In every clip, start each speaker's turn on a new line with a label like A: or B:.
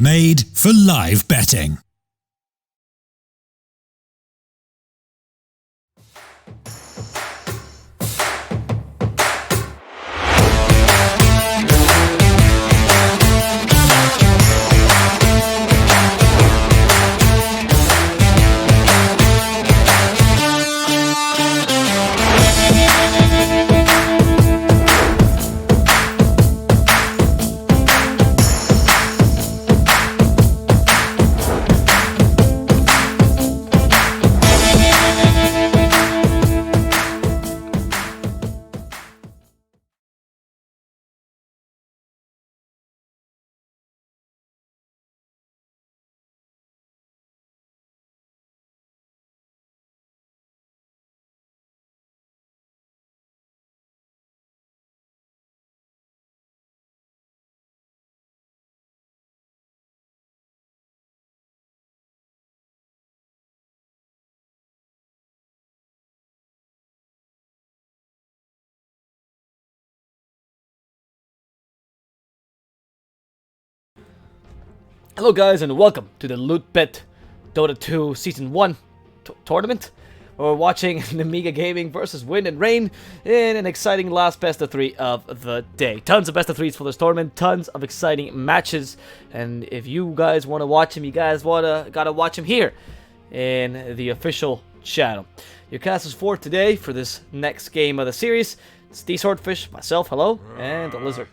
A: Made for live betting.
B: Hello guys and welcome to the LOOT.BET Dota 2 Season 1 tournament. We're watching Nemiga Gaming versus WindAndRain in an exciting last best of 3 of the day. Tons of best of 3s for this tournament, tons of exciting matches, and if you guys want to watch him, you guys gotta watch him here in the official channel. Your cast is for today for this next game of the series. It's the Swordfish, myself, hello, and the Lizard.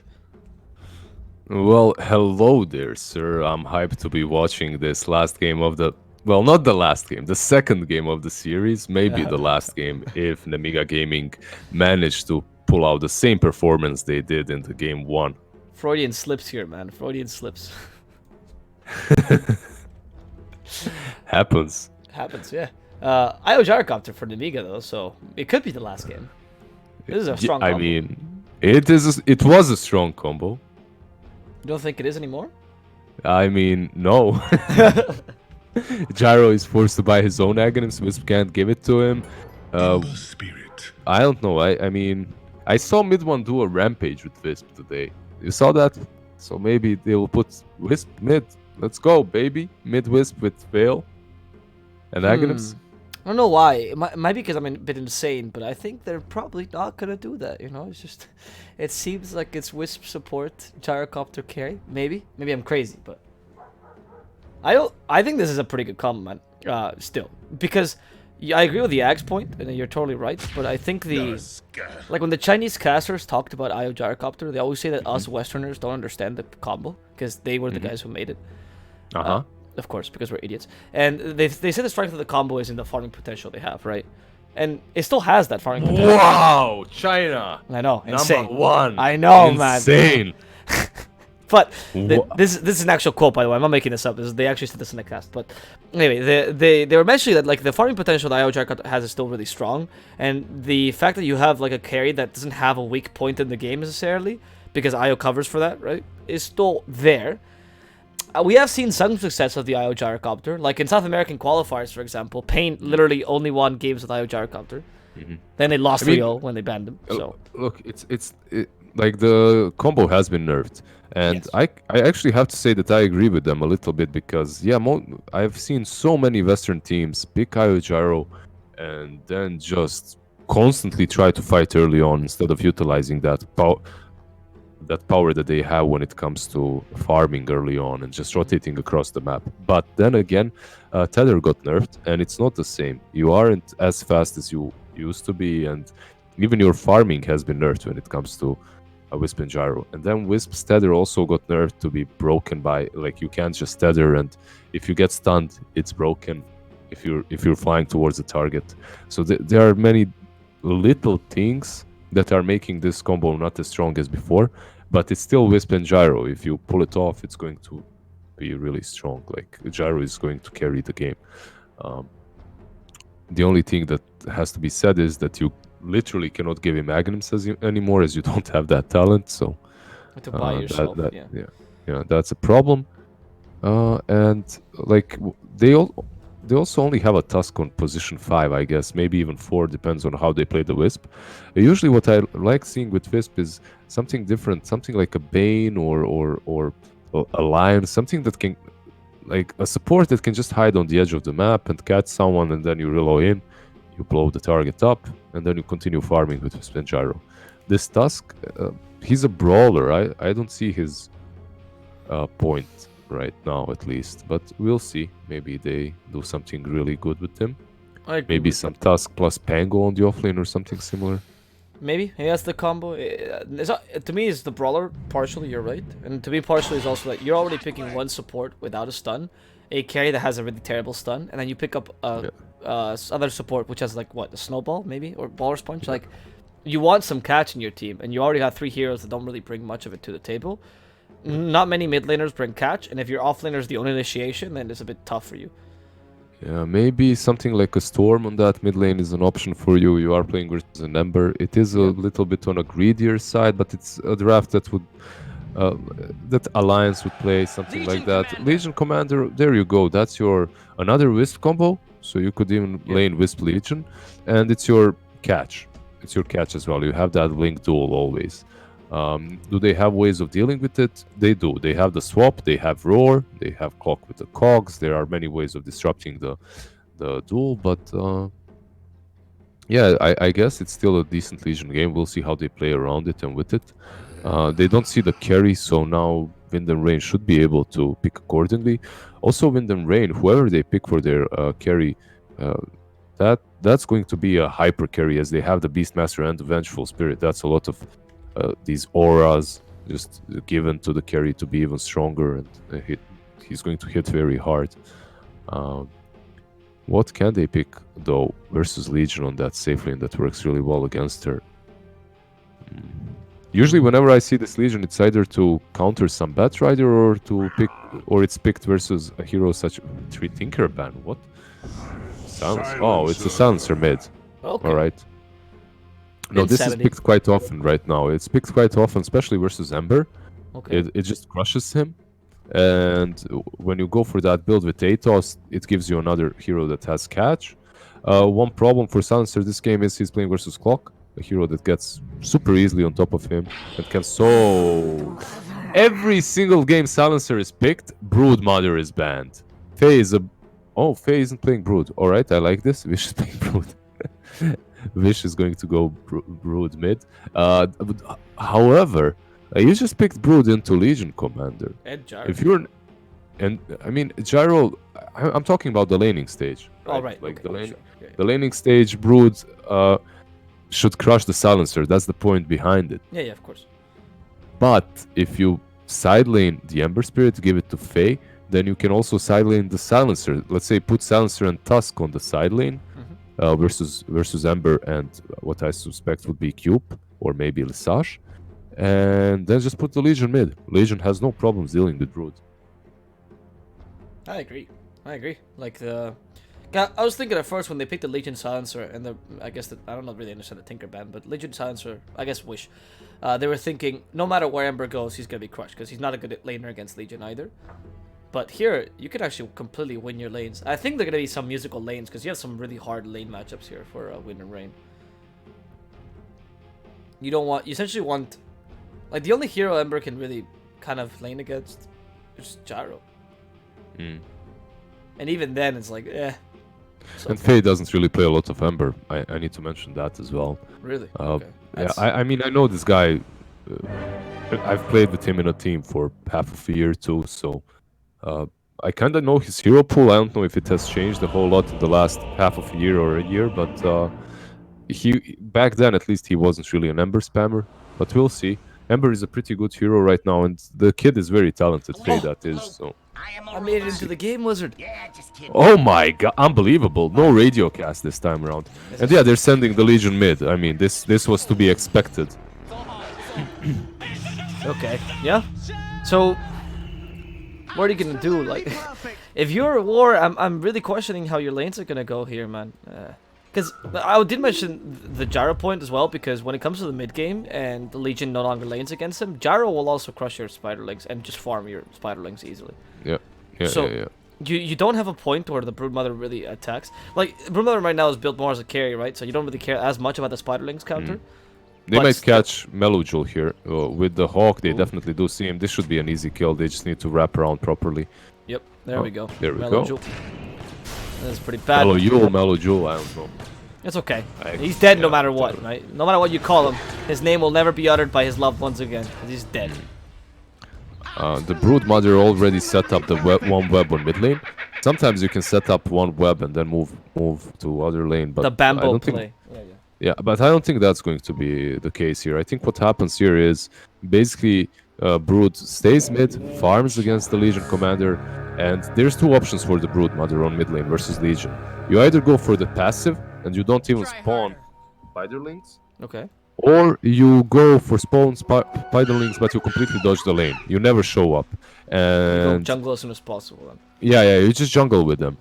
C: Well, hello there, sir. I'm hyped to be watching this last game of the... Well, not the last game, the second game of the series. Maybe the last game if Nemiga Gaming managed to pull out the same performance they did in the game 1.
B: Freudian slips here, man. Freudian slips.
C: Happens.
B: Happens, yeah. IO Gyrocopter for Nemiga, though, so it could be the last game. This is a strong combo.
C: I mean, it was a strong combo.
B: You don't think it is anymore?
C: I mean, no. Gyro is forced to buy his own Aghanim's. Wisp can't give it to him. I don't know. I mean, I saw Mid one do a rampage with Wisp today. You saw that? So maybe they will put Wisp mid. Let's go, baby. Mid Wisp with Veil and Aghanim's.
B: I don't know why. It might be because I'm a bit insane, but I think they're probably not gonna do that. You know, it's just, it seems like it's Wisp support, Gyrocopter carry. Maybe I'm crazy, but I think this is a pretty good combo, man. Still, because I agree with the Axe point, and you're totally right. But I think like when the Chinese casters talked about IO Gyrocopter, they always say that us Westerners don't understand the combo because they were the guys who made it. Of course, because we're idiots. And they say the strength of the combo is in the farming potential they have, right? And it still has that farming potential.
C: Wow, China.
B: I know, insane.
C: Number 1.
B: I know,
C: insane.
B: Man. But this is an actual quote, by the way. I'm not making this up. They actually said this in the cast. But anyway, they were mentioning that like the farming potential that IO Gyrocopter has is still really strong, and the fact that you have like a carry that doesn't have a weak point in the game necessarily, because IO covers for that, right, is still there. We have seen some success of the IO Gyrocopter, like in South American qualifiers, for example. Pain literally only won games with IO Gyrocopter. Then they lost 3-0 when they banned him. So
C: look, it's like the combo has been nerfed, and yes. I actually have to say that I agree with them a little bit because I've seen so many Western teams pick IO Gyro and then just constantly try to fight early on instead of utilizing that power that they have when it comes to farming early on and just rotating across the map. But then again, Tether got nerfed, and it's not the same. You aren't as fast as you used to be, and even your farming has been nerfed when it comes to Wisp and Gyro. And then Wisp's Tether also got nerfed to be broken by, like, you can't just Tether, and if you get stunned, it's broken if you're flying towards the target. So there are many little things that are making this combo not as strong as before, but it's still Wisp and Gyro. If you pull it off, it's going to be really strong. Like, Gyro is going to carry the game. The only thing that has to be said is that you literally cannot give him Aghanims anymore, as you don't have that talent. So
B: to buy yourself,
C: yeah, that's a problem. And like they also only have a Tusk on position 5, I guess, maybe even 4, depends on how they play the Wisp. Usually what I like seeing with Wisp is something different, something like a Bane or a lion, something that can, like a support that can just hide on the edge of the map and catch someone, and then you reload in, you blow the target up, and then you continue farming with spin gyro. This Tusk, he's a brawler. I don't see his point right now, at least, but we'll see. Maybe they do something really good with him. Maybe some Tusk plus Pango on the offlane or something similar.
B: Maybe that's the combo. To me, it's the brawler partially. You're right, and to me, partially is also that you're already picking one support without a stun, a carry that has a really terrible stun, and then you pick up other support which has like what, a snowball maybe, or baller's punch. Like, you want some catch in your team, and you already have 3 heroes that don't really bring much of it to the table. Not many mid laners bring catch, and if your offlaner is the only initiation, then it's a bit tough for you.
C: Yeah, maybe something like a Storm on that mid lane is an option for you. You are playing versus an Ember. It is a little bit on a greedier side, but it's a draft that would that Alliance would play something like that. Legion Commander, there you go. That's your another Wisp combo. So you could even lane Wisp Legion, and it's your catch. It's your catch as well. You have that Link duel always. Do they have ways of dealing with it? They do. They have the swap, they have roar, they have clock with the cogs. There are many ways of disrupting the duel, but yeah, I guess it's still a decent Legion game. We'll see how they play around it and with it. They don't see the carry, so now WindAndRain should be able to pick accordingly. Also, WindAndRain, whoever they pick for their carry, that's going to be a hyper carry, as they have the Beastmaster and the Vengeful Spirit. That's a lot of these auras just given to the carry to be even stronger, and he's going to hit very hard. What can they pick though versus Legion on that safe lane that works really well against her? Usually whenever I see this Legion, it's either to counter some Batrider or to pick, or it's picked versus a hero such Tinkerban. What? Oh, it's a Silencer mid.
B: Okay.
C: All right. No, this is picked quite often right now. It's picked quite often, especially versus Ember.
B: Okay.
C: It just crushes him. And when you go for that build with Atos, it gives you another hero that has catch. One problem for Silencer this game is he's playing versus Clock, a hero that gets super easily on top of him and can so... Every single game Silencer is picked, Brood Mother is banned. Faye is a... Oh, Faye isn't playing Brood. Alright, I like this. Wish is playing Brood. Wish is going to go Brood mid. However, you just picked Brood into Legion Commander.
B: And Gyro.
C: If you're... And, I mean, Gyro... I'm talking about the laning stage.
B: Right? Oh, right.
C: Like
B: okay,
C: the laning stage, Brood should crush the Silencer. That's the point behind it.
B: Yeah, of course.
C: But if you side lane the Ember Spirit, give it to Faye, then you can also side lane the Silencer. Let's say put Silencer and Tusk on the side lane versus Ember and what I suspect would be Cube or maybe Lesage. And then just put the Legion mid. Legion has no problems dealing with Brood.
B: I agree. Like the... I was thinking at first when they picked the Legion Silencer and the... I guess I don't really understand the Tinker ban, but Legion Silencer, I guess Wish. They were thinking no matter where Ember goes, he's going to be crushed because he's not a good laner against Legion either. But here, you can actually completely win your lanes. I think there are going to be some musical lanes because you have some really hard lane matchups here for WindAndRain. You essentially want... Like, the only hero Ember can really kind of lane against is Gyro. And even then, it's like, eh.
C: And Faye doesn't really play a lot of Ember. I need to mention that as well.
B: Really?
C: Okay. Yeah, I mean, I know this guy. I've played with him in a team for half of a year too, so I kind of know his hero pool. I don't know if it has changed a whole lot in the last half of a year or a year, but he back then at least he wasn't really an Ember spammer. But we'll see. Ember is a pretty good hero right now, and the kid is very talented. Faye, that is. So.
B: I made it into the game, Wizard.
C: Oh my god, unbelievable. No radio cast this time around. And yeah, they're sending the Legion mid. I mean, this was to be expected.
B: Okay, yeah. So, what are you gonna do? Like, if you're a war, I'm really questioning how your lanes are gonna go here, man. Because I did mention the Gyro point as well, because when it comes to the mid game and the Legion no longer lanes against him, Gyro will also crush your Spiderlings and just farm your Spiderlings easily. Yeah. You don't have a point where the Broodmother really attacks. Like, Broodmother right now is built more as a carry, right? So you don't really care as much about the Spiderlings counter.
C: They
B: But
C: might
B: still.
C: catch Melojul here. With the Hawk, they definitely do see him. This should be an easy kill. They just need to wrap around properly.
B: Yep, there we go.
C: There we
B: Melojul.
C: go.
B: That's pretty bad.
C: Melojul, I don't know.
B: It's okay. He's dead no matter what,
C: totally.
B: right? No matter what you call him, his name will never be uttered by his loved ones again. 'Cause he's dead.
C: The Brood Mother already set up the one web on mid lane. Sometimes you can set up one web and then move to other lane, but
B: The
C: I
B: Bambo
C: don't
B: play.
C: think. Yeah, but I don't think that's going to be the case here. I think what happens here is basically Brood stays mid, farms against the Legion commander, and there's two options for the Brood Mother on mid lane versus Legion. You either go for the passive and you don't even spawn spiderlings,
B: Okay.
C: or you go for spawn spiderlings but you completely dodge the lane. You never show up.
B: Go
C: And
B: jungle as soon as possible then.
C: yeah, you just jungle with them.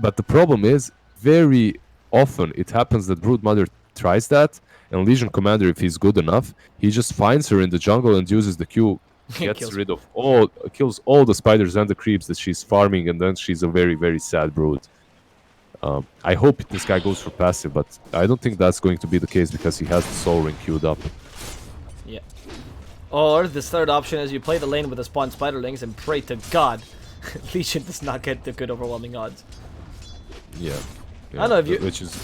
C: But the problem is, very often it happens that Brood Mother tries that, and Legion Commander, if he's good enough, he just finds her in the jungle and uses the Q, kills all the spiders and the creeps that she's farming, and then she's a very, very sad Brood. I hope this guy goes for passive, but I don't think that's going to be the case because he has the Soul Ring queued up.
B: Yeah. Or this third option is you play the lane with the spawn spiderlings and pray to God Legion does not get the good overwhelming odds.
C: Yeah.
B: I don't know if you...
C: Which is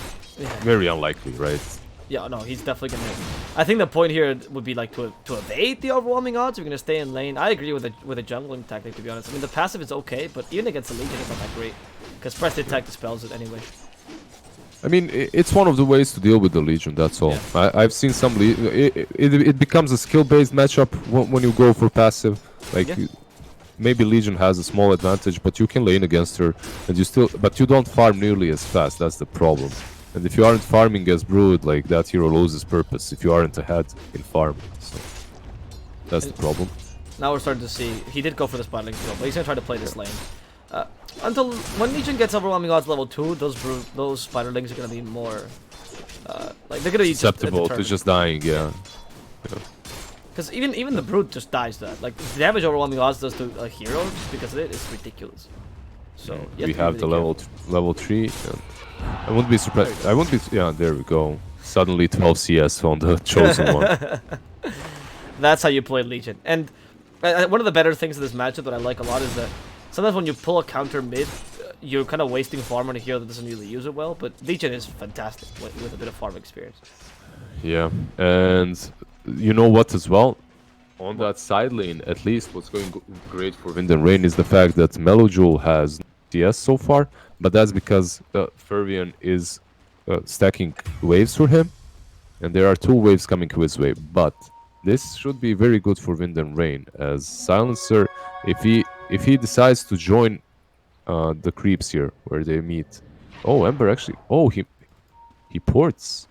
C: very unlikely, right?
B: Yeah, no, he's definitely gonna. I think the point here would be like to evade the overwhelming odds. We're gonna stay in lane. I agree with a jungling tactic, to be honest. I mean, the passive is okay, but even against the Legion, it's not that great because press attack dispels it anyway.
C: I mean, it's one of the ways to deal with the Legion. That's all.
B: Yeah.
C: I've seen some. It becomes a skill-based matchup when you go for passive. Like maybe Legion has a small advantage, but you can lane against her, and but you don't farm nearly as fast. That's the problem. And if you aren't farming as Brood, like that hero loses purpose if you aren't ahead in farm. So that's the problem.
B: Now we're starting to see he did go for the spiderlings as well, but he's gonna try to play this lane. Until when Legion gets overwhelming odds level 2, those spiderlings are gonna be more like they're gonna be
C: susceptible to just dying. Yeah.
B: Because even the Brood just dies to that. Like the damage overwhelming odds does to a hero just because of it is ridiculous. So
C: We have the level 3. I wouldn't be surprised. I wouldn't be. Yeah, there we go. Suddenly 12 CS on the chosen one.
B: That's how you play Legion. And one of the better things of this matchup that I like a lot is that sometimes when you pull a counter mid, you're kind of wasting farm on a hero that doesn't really use it well. But Legion is fantastic with a bit of farm experience.
C: Yeah, and you know what as well? On that side lane, at least what's going great for WindAndRain is the fact that Melojul has CS so far, but that's because Fervian is stacking waves for him, and there are 2 waves coming his way. But this should be very good for WindAndRain, as Silencer, if he decides to join the creeps here where they meet. Oh, Ember actually. Oh, he ports.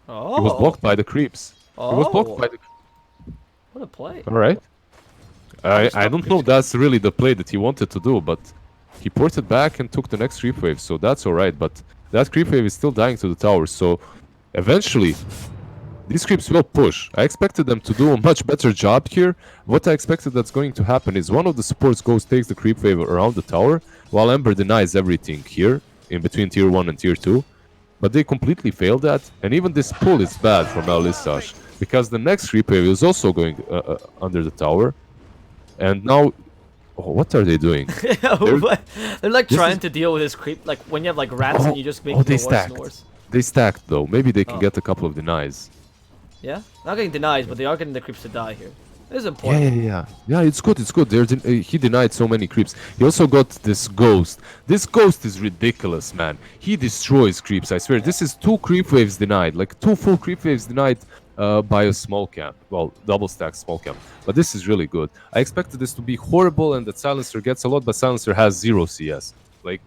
B: Oh.
C: He was blocked by the creeps.
B: Oh.
C: He was blocked by the.
B: What a play.
C: All right. I don't know if that's really the play that he wanted to do, but he ported back and took the next creep wave, so that's alright. But that creep wave is still dying to the tower, so eventually these creeps will push. I expected them to do a much better job here. What I expected that's going to happen is one of the supports goes, takes the creep wave around the tower, while Ember denies everything here, in between tier 1 and tier 2. But they completely failed that, and even this pull is bad from Alistash, because the next creep wave is also going under the tower. And now, what are they doing?
B: They're like trying to deal with this creep. Like when you have like rats and you just make it worse and worse.
C: They stacked though. Maybe they can get a couple of denies.
B: Yeah, not getting denies, but they are getting the creeps to die here. This is important.
C: Yeah, it's good, it's good. He denied so many creeps. He also got this ghost. This ghost is ridiculous, man. He destroys creeps, I swear. This is 2 creep waves denied, like 2 full creep waves denied by a small camp. Well, double stack small camp. But this is really good. I expected this to be horrible and that Silencer gets a lot, but Silencer has 0 CS. Like,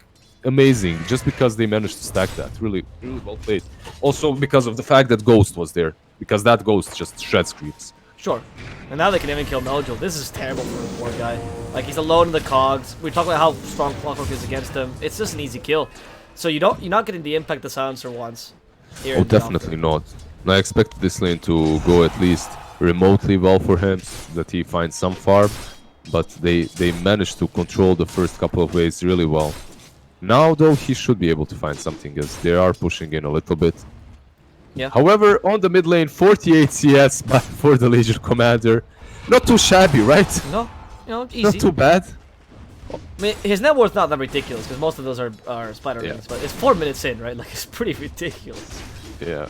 C: amazing, just because they managed to stack that. Really, really well played. Also because of the fact that Ghost was there. Because that Ghost just shreds creeps.
B: Sure. And now they can even kill Melojul. This is terrible for the poor guy. Like, he's alone in the cogs. We talk about how strong Clockwork is against him. It's just an easy kill. So you're not getting the impact the Silencer wants.
C: Oh, definitely not. I expected this lane to go at least remotely well for him, that he finds some farm. But they managed to control the first couple of waves really well. Now, though, he should be able to find something, as they are pushing in a little bit.
B: Yeah.
C: However, on the mid lane, 48 CS for the Legion Commander. Not too shabby, right?
B: No, you know, easy.
C: Not too bad.
B: I mean, his net worth's not that ridiculous because most of those are spiderlings, but it's 4 minutes in, right? Like, it's pretty ridiculous.
C: Yeah.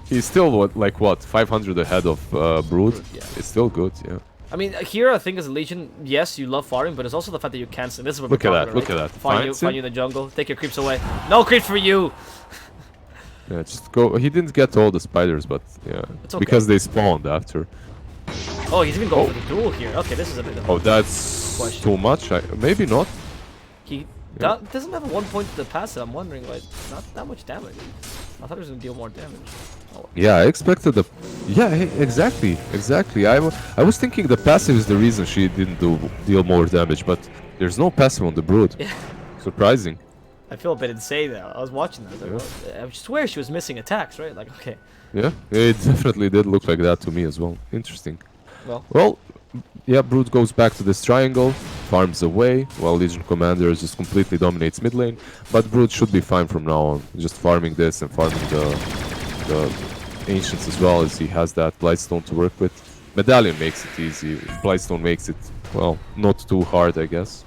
C: He's still, what, 500 ahead of Brood?
B: Yeah.
C: It's still good, yeah.
B: I mean, here I think as a Legion, yes, you love farming, but it's also the fact that you cancel. This is what
C: Look
B: we're
C: at that,
B: popular,
C: look at
B: right?
C: that.
B: Find you in the jungle, take your creeps away. No creeps for you!
C: Yeah, just go. He didn't get all the spiders, but yeah.
B: It's okay.
C: Because they spawned after.
B: Oh, he's even going for the duel here. Okay, this is a bit of a
C: Oh, that's
B: question.
C: too much? Maybe not.
B: He doesn't have a 1 point to the passive. I'm wondering, like, not that much damage. I thought he was going to deal more damage. Oh.
C: Yeah, I expected the... Yeah, exactly. I was thinking the passive is the reason she didn't deal more damage, but there's no passive on the Brood.
B: Yeah.
C: Surprising.
B: I feel a bit insane now. I was watching that. I swear she was missing attacks, right? Like, okay.
C: Yeah, it definitely did look like that to me as well. Interesting. Well, yeah, Brood goes back to this triangle, farms away, while Legion Commander just completely dominates mid lane. But Brood should be fine from now on, just farming this and farming the Ancients as well, as he has that Blightstone to work with. Medallion makes it easy, Blightstone makes it, well, not too hard, I guess.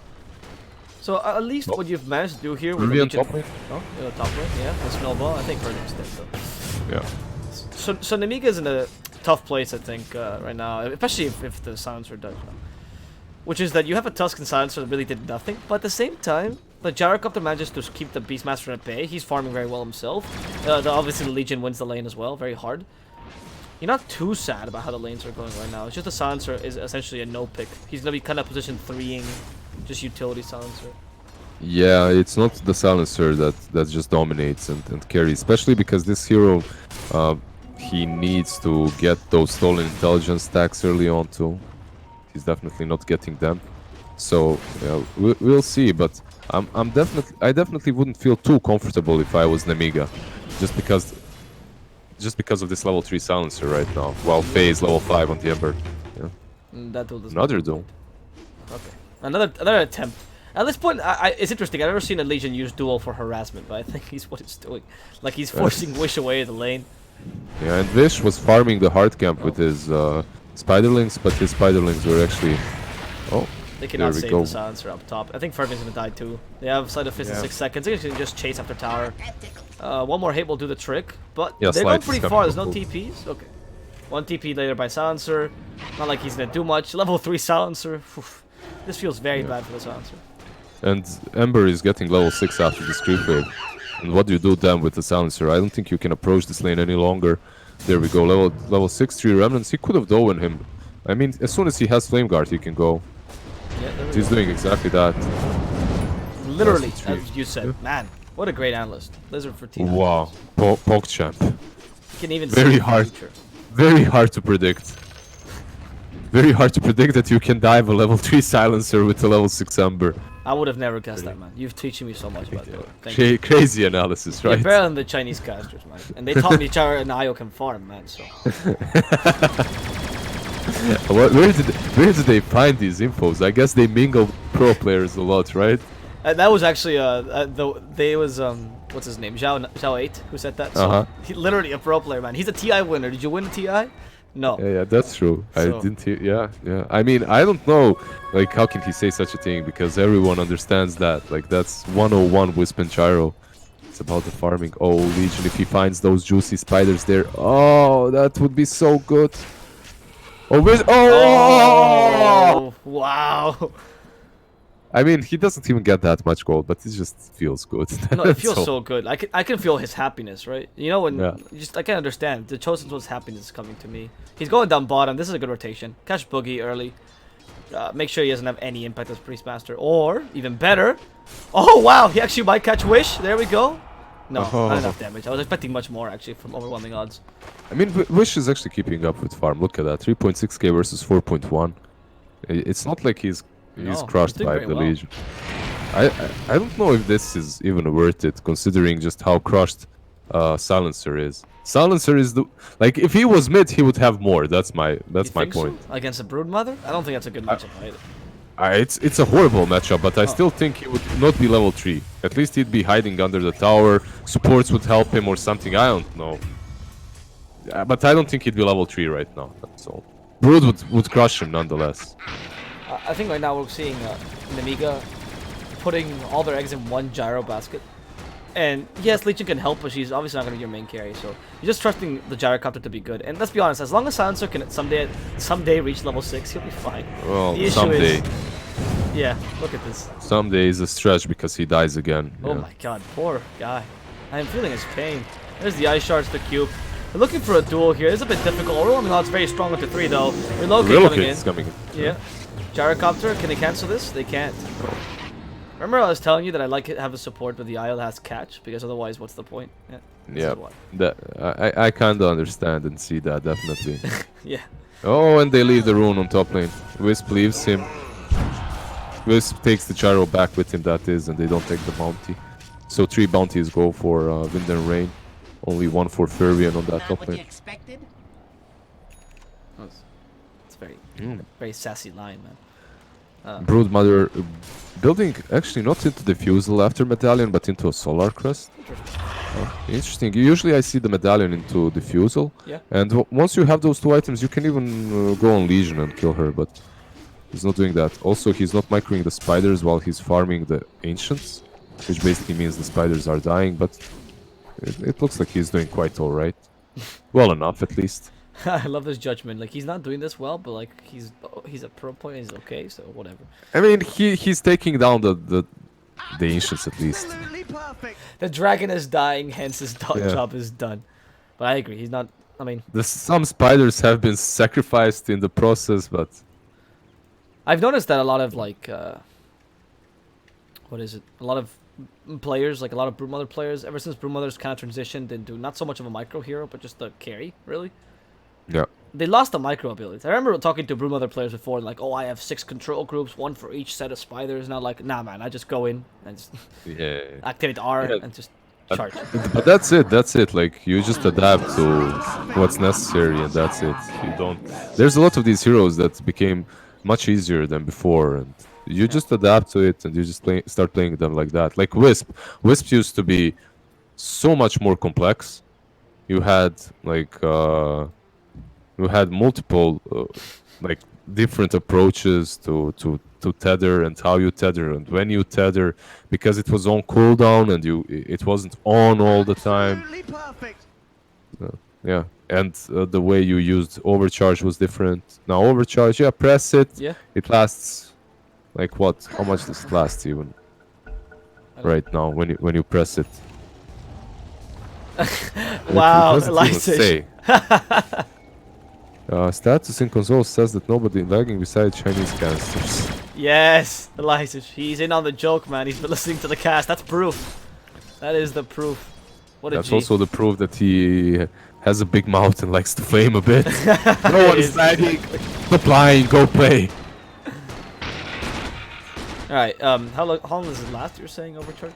B: So at least what you've managed to do here with the Legion... top lane? Oh, top lane, yeah. The snowball, I think Verdi's dead though.
C: Yeah.
B: So Nemiga is in a tough place, I think, right now, especially if the Silencer does well. Which is that you have a Tusk and Silencer that really did nothing, but at the same time, the Gyrocopter manages to keep the Beastmaster at bay. He's farming very well himself. Obviously, the Legion wins the lane as well, very hard. You're not too sad about how the lanes are going right now. It's just the Silencer is essentially a no-pick. He's going to be kind of position 3-ing just utility Silencer.
C: Yeah, it's not the Silencer that just dominates and carries, especially because this hero, he needs to get those stolen intelligence stacks early on too. He's definitely not getting them. So yeah, we'll see, but I definitely wouldn't feel too comfortable if I was Nemiga, just because of this level 3 Silencer right now, while Faye is level 5 on the Ember. Yeah.
B: That duel does
C: Another duel.
B: Okay, another attempt. At this point, it's interesting. I've never seen a Legion use duel for harassment, but I think he's what it's doing. Like he's forcing Wish away the lane.
C: Yeah, and Wish was farming the hard camp with his Spiderlings, but his Spiderlings were actually... Oh,
B: they cannot save the Silencer up top. I think Fervin's gonna die too. They have Sleight of Fist in 6 seconds. They can just chase after tower. One more hit will do the trick, but they're going pretty far. There's no TPs. Okay. 1 TP later by Silencer. Not like he's gonna do much. Level 3 Silencer. Oof. This feels very bad for the Silencer.
C: And Ember is getting level 6 after this creep wave. And what do you do then with the Silencer? I don't think you can approach this lane any longer. There we go, level 6, 3 Remnants. He could have Dowen him. I mean, as soon as he has Flame Guard, he can go.
B: Yeah,
C: he's doing exactly that.
B: Literally, as you said. Yeah. Man, what a great analyst. Lizard for team.
C: Wow, PogChamp.
B: You can even
C: very hard. Very hard to predict. Very hard to predict that you can dive a level 3 Silencer with a level 6 Ember.
B: I would have never guessed that, man. You've teaching me so much about that.
C: Crazy analysis, right?
B: You're better than the Chinese casters, man. And they taught me Chara and Io can farm, man, so...
C: Where did they find these infos? I guess they mingle pro players a lot, right?
B: That was actually, what's his name? Zhao 8, who said that. So he's literally a pro player, man. He's a TI winner. Did you win a TI? No.
C: Yeah, that's true. So. I didn't hear. Yeah. I mean, I don't know. Like, how can he say such a thing? Because everyone understands that. Like, that's 101 Wisp and Gyro. It's about the farming. Oh, Legion, if he finds those juicy spiders there. Oh, that would be so good. Oh,
B: wow.
C: I mean, he doesn't even get that much gold, but it just feels good.
B: No, it feels so good. I can feel his happiness, right? You know, when I can understand the Chosen One's happiness is coming to me. He's going down bottom. This is a good rotation. Catch Boogie early. Make sure he doesn't have any impact as Priestmaster, or even better. Oh wow, he actually might catch Wish. There we go. No, not enough damage. I was expecting much more actually from overwhelming odds.
C: I mean, Wish is actually keeping up with farm. Look at that, 3.6k versus 4.1. It's not like he's crushed by the Legion. I don't know if this is even worth it, considering just how crushed Silencer is. Silencer is like, if he was mid, he would have more. That's my point.
B: So? Against a Broodmother? I don't think that's a good matchup either.
C: It's a horrible matchup, but I still think he would not be level 3. At least he'd be hiding under the tower. Supports would help him or something. I don't know. But I don't think he'd be level 3 right now. So Brood would crush him nonetheless.
B: I think right now we're seeing Nemiga putting all their eggs in one gyro basket. And yes, Legion can help, but she's obviously not going to be your main carry. So you're just trusting the gyrocopter to be good. And let's be honest, as long as Silencer can someday reach level 6, he'll be fine.
C: Well,
B: the issue
C: someday.
B: is, yeah, look at this.
C: Someday is a stretch because he dies again.
B: Oh
C: yeah.
B: my god, poor guy. I am feeling his pain. There's the ice shards, the cube. We're looking for a duel here. It's a bit difficult. Overwhelming Odds very strong into 3 though. Relocate coming in. Yeah. Gyrocopter, can they cancel this? They can't. Remember I was telling you that I like it have a support with the IO that has catch, because otherwise what's the point?
C: Yeah. That I kinda understand and see that definitely.
B: Yeah.
C: Oh, and they leave the rune on top lane. Wisp leaves him. Wisp takes the gyro back with him, that is, and they don't take the bounty. So 3 bounties go for WindAndRain. Only 1 for Fervian on that top lane.
B: It's very sassy line, man.
C: Broodmother building actually not into the Fusel after Medallion, but into a Solar Crest. Interesting. Usually I see the Medallion into the Fusel.
B: Yeah.
C: And once you have those 2 items, you can even go on Legion and kill her, but he's not doing that. Also, he's not microing the spiders while he's farming the Ancients, which basically means the spiders are dying, but it looks like he's doing quite alright. Well enough, at least.
B: I love this judgment. Like, he's not doing this well, but like he's a pro player, he's okay, so whatever.
C: I mean, he's taking down the Ancients at least.
B: The dragon is dying, hence his job is done. But I agree, he's not. I mean,
C: some spiders have been sacrificed in the process, but
B: I've noticed that a lot of like what is it? A lot of players, like a lot of Broodmother players, ever since Broodmother's kind of transitioned into not so much of a micro hero, but just a carry, really.
C: Yeah.
B: They lost the micro abilities. I remember talking to Broodmother players before, and like, oh, I have 6 control groups, 1 for each set of spiders. Now, like, nah, man, I just go in and just activate R and just charge.
C: But that's it. Like, you just adapt to what's necessary, and that's it. You don't. There's a lot of these heroes that became much easier than before, and you just adapt to it, and you just start playing them like that. Like Wisp. Wisp used to be so much more complex. You had like. We had multiple like different approaches to tether and how you tether and when you tether, because it was on cooldown and it wasn't on all the time. Yeah, and the way you used overcharge was different. Now overcharge, yeah, press it.
B: Yeah.
C: It lasts like what? How much does it last even? Right now when you press it.
B: Wow,
C: it doesn't even say. Status in console says that nobody lagging besides Chinese casters.
B: Yes, Elijah, he's in on the joke, man. He's been listening to the cast. That's proof. That is the proof. What a
C: That's
B: G.
C: also the proof that he has a big mouth and likes to flame a bit. No one's lagging. Stop lying. Go play.
B: All right. How long does it last? You're saying overcharge?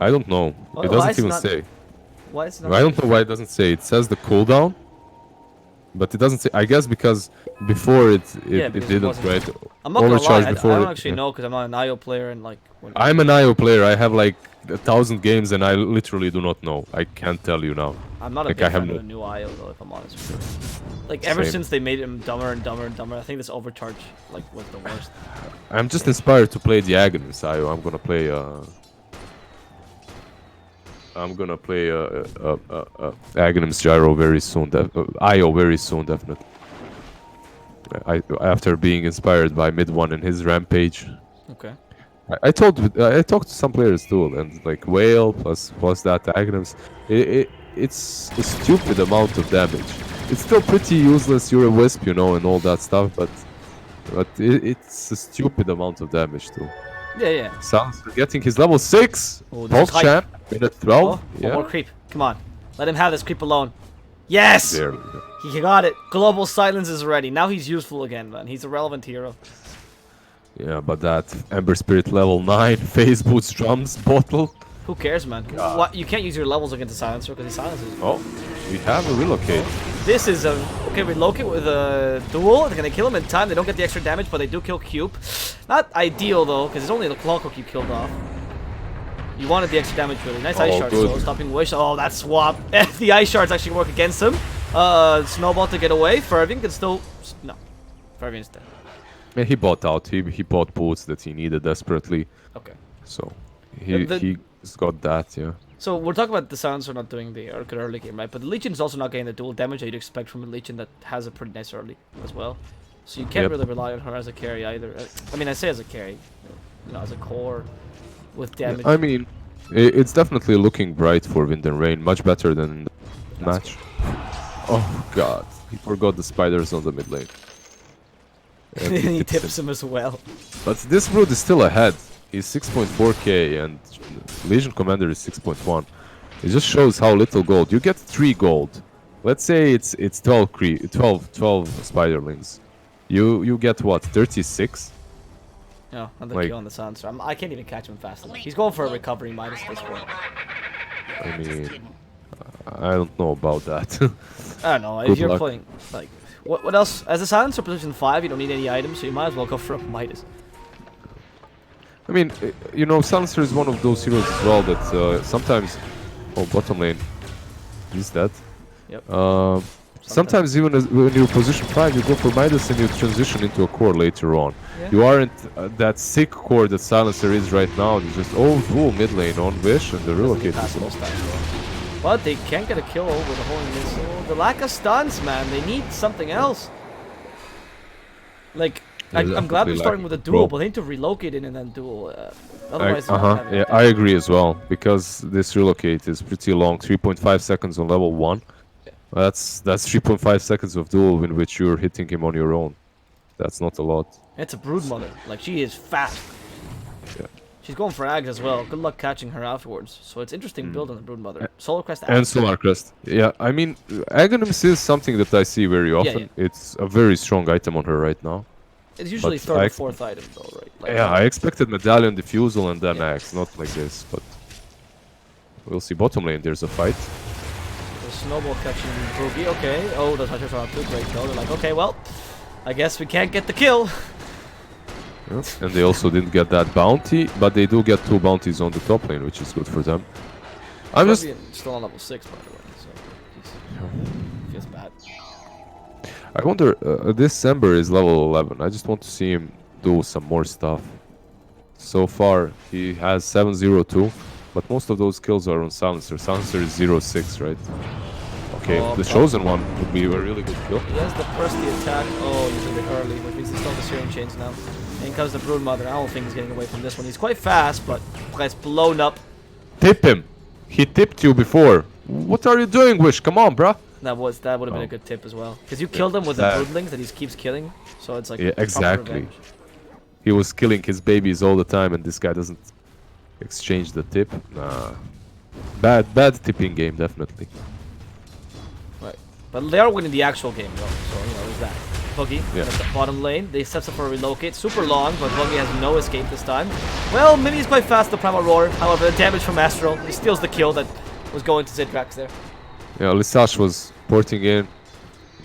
C: I don't know.
B: Well,
C: it doesn't even say.
B: Why is it not?
C: I don't know why it doesn't say. It says the cooldown. But it doesn't say. I guess because before it didn't, right?
B: I'm not gonna lie. I
C: before
B: don't actually know because I'm not an IO player and like.
C: I'm an IO player. I have like 1,000 games and I literally do not know. I can't tell you now.
B: I'm not a big fan of a new IO though, if I'm honest with you. Like ever since they made him dumber and dumber and dumber, I think this overcharge like was the worst.
C: I'm just inspired to play the Aghanim IO. I'm gonna play. I'm gonna play Aghanim's Gyro very soon. IO very soon, definitely. After being inspired by Mid-1 and his Rampage.
B: Okay.
C: I talked to some players too, and like Whale plus that Aghanim's. It's a stupid amount of damage. It's still pretty useless. You're a Wisp, you know, and all that stuff, but it's a stupid amount of damage too.
B: Yeah.
C: Sounds getting his level 6.
B: Oh,
C: Pulse champ. Minute 12.
B: Oh, one more creep. Come on. Let him have this creep alone. Yes!
C: There we go.
B: He got it. Global silence is ready. Now he's useful again, man. He's a relevant hero.
C: Yeah, but that Ember Spirit level 9 phase boots drums bottle.
B: Who cares, man? What? You can't use your levels against the silencer because he silences.
C: Oh, we have a relocate.
B: This is a... Okay, relocate with a duel. They're going to kill him in time. They don't get the extra damage, but they do kill Cube. Not ideal, though, because it's only the Clockwork you killed off. You wanted the extra damage really. Nice ice shards,
C: good.
B: though. Stopping Wish. Oh, that swap. The ice shards actually work against him. Snowball to get away. Fervian can still... No. Fervian's dead.
C: Yeah, he bought out. He bought boots that he needed desperately.
B: Okay.
C: So he's got that, yeah.
B: So we're talking about the Silencer not doing the good early game, right? But the Legion is also not getting the dual damage that you'd expect from a Legion that has a pretty nice early as well. So you can't really rely on her as a carry either. I mean, I say as a carry, you know, as a core with damage.
C: I mean, it's definitely looking bright for WindAndRain, much better than the match. Oh god, he forgot the spiders on the mid lane. And
B: he tips him as well.
C: But this Brood is still ahead. He's 6.4k and Legion Commander is 6.1. It just shows how little gold. You get 3 gold. Let's say it's 12 spiderlings. You get what, 36?
B: Yeah, another kill on the Silencer. I can't even catch him fast enough. He's going for a recovery minus this one.
C: I mean, I don't know about that.
B: I don't know. If you're playing, like, what else? As a Silencer position 5, you don't need any items, so you might as well go for a Midas.
C: I mean, you know, Silencer is one of those heroes as well that sometimes... Oh, bottom lane. He's dead.
B: Yep.
C: Sometimes even when you're position 5, you go for Midas and you transition into a core later on. Yeah. You aren't that sick core that Silencer is right now. You just, dual mid lane on Wish and the relocate.
B: But they can't get a kill over the whole missile. The lack of stuns, man. They need something else. Like... I'm glad they're starting with a duel, but they need to relocate it and then duel. Otherwise,
C: yeah, I agree as well, because this relocate is pretty long. 3.5 seconds on level 1. Yeah. That's 3.5 seconds of duel in which you're hitting him on your own. That's not a lot.
B: It's a brood mother. Like, she is fast.
C: Yeah.
B: She's going for Ags as well. Good luck catching her afterwards. So it's interesting build on the brood mother. Solar Crest
C: and Solar Crest. Yeah, I mean, Aghanim's is something that I see very often. Yeah. It's a very strong item on her right now.
B: It's usually third or fourth item though, right? Like,
C: yeah, I expected Medallion, Diffusal, and then Axe, not like this, but we'll see. Bottom lane, there's a fight.
B: The Snowball catching Boogie, okay. Oh, the Touchers are too great though. They're like, okay, well, I guess we can't get the kill.
C: Yeah. And they also didn't get that bounty, but they do get 2 bounties on the top lane, which is good for them. I'm just
B: still on level 6, by the way, so feels bad.
C: I wonder, this Ember is level 11. I just want to see him do some more stuff. So far, he has 702, but most of those kills are on Silencer. Silencer is 06, right? Okay, the Chosen One would be a really good kill.
B: He has the first attack. Oh, he's a bit early, which means he's still the Searing Chains now. In comes the Brood Mother. I don't think he's getting away from this one. He's quite fast, but guy's blown up.
C: Tip him! He tipped you before. What are you doing, Wish? Come on, bruh.
B: That would have been a good tip as well, because you killed him with the broodlings that he keeps killing, so it's like
C: exactly. He was killing his babies all the time, and this guy doesn't exchange the tip. Nah, bad tipping game definitely.
B: Right, but they are winning the actual game though, so you know there's that. Boogie at the bottom lane, they steps up for a relocate, super long, but Boogie has no escape this time. Well, Mimi's quite fast, the Primal Roar. However, the damage from Astral, he steals the kill that was going to Zidrax there.
C: Yeah, Lissash was porting in,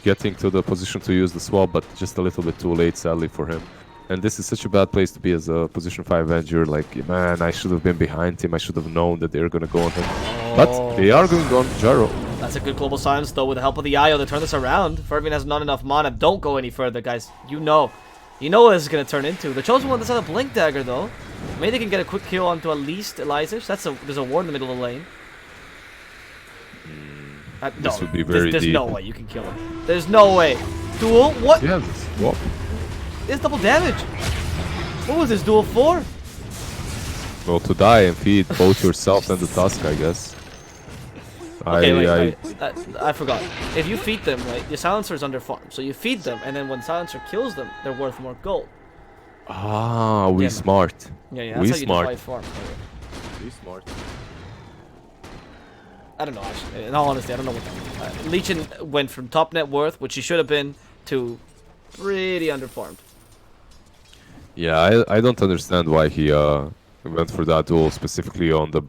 C: getting to the position to use the swap, but just a little bit too late, sadly, for him. And this is such a bad place to be as a position 5 Avenger. Like, man, I should have been behind him. I should have known that they were going to go on him. But they are going on Gyro.
B: That's a good global silence, though, with the help of the IO to turn this around. Fervian has not enough mana. Don't go any further, guys. You know what this is going to turn into. The Chosen One does have a Blink Dagger, though. Maybe they can get a quick kill onto at least Elysish. There's a ward in the middle of the lane.
C: This would be very
B: there's
C: deep.
B: no way you can kill him. There's no way. Duel? What?
C: Yeah, swap.
B: It's double damage. What was this duel for?
C: Well, to die and feed both yourself and the task, I guess.
B: Okay, I forgot. If you feed them, right, your Silencer is under farm. So you feed them, and then when Silencer kills them, they're worth more gold.
C: Ah, we smart.
B: Yeah, that's how you divide farm.
C: We smart.
B: I don't know, actually. In all honesty, I don't know what that means. Legion went from top net worth, which he should have been, to pretty underfarmed.
C: Yeah, I don't understand why he went for that duel, specifically on the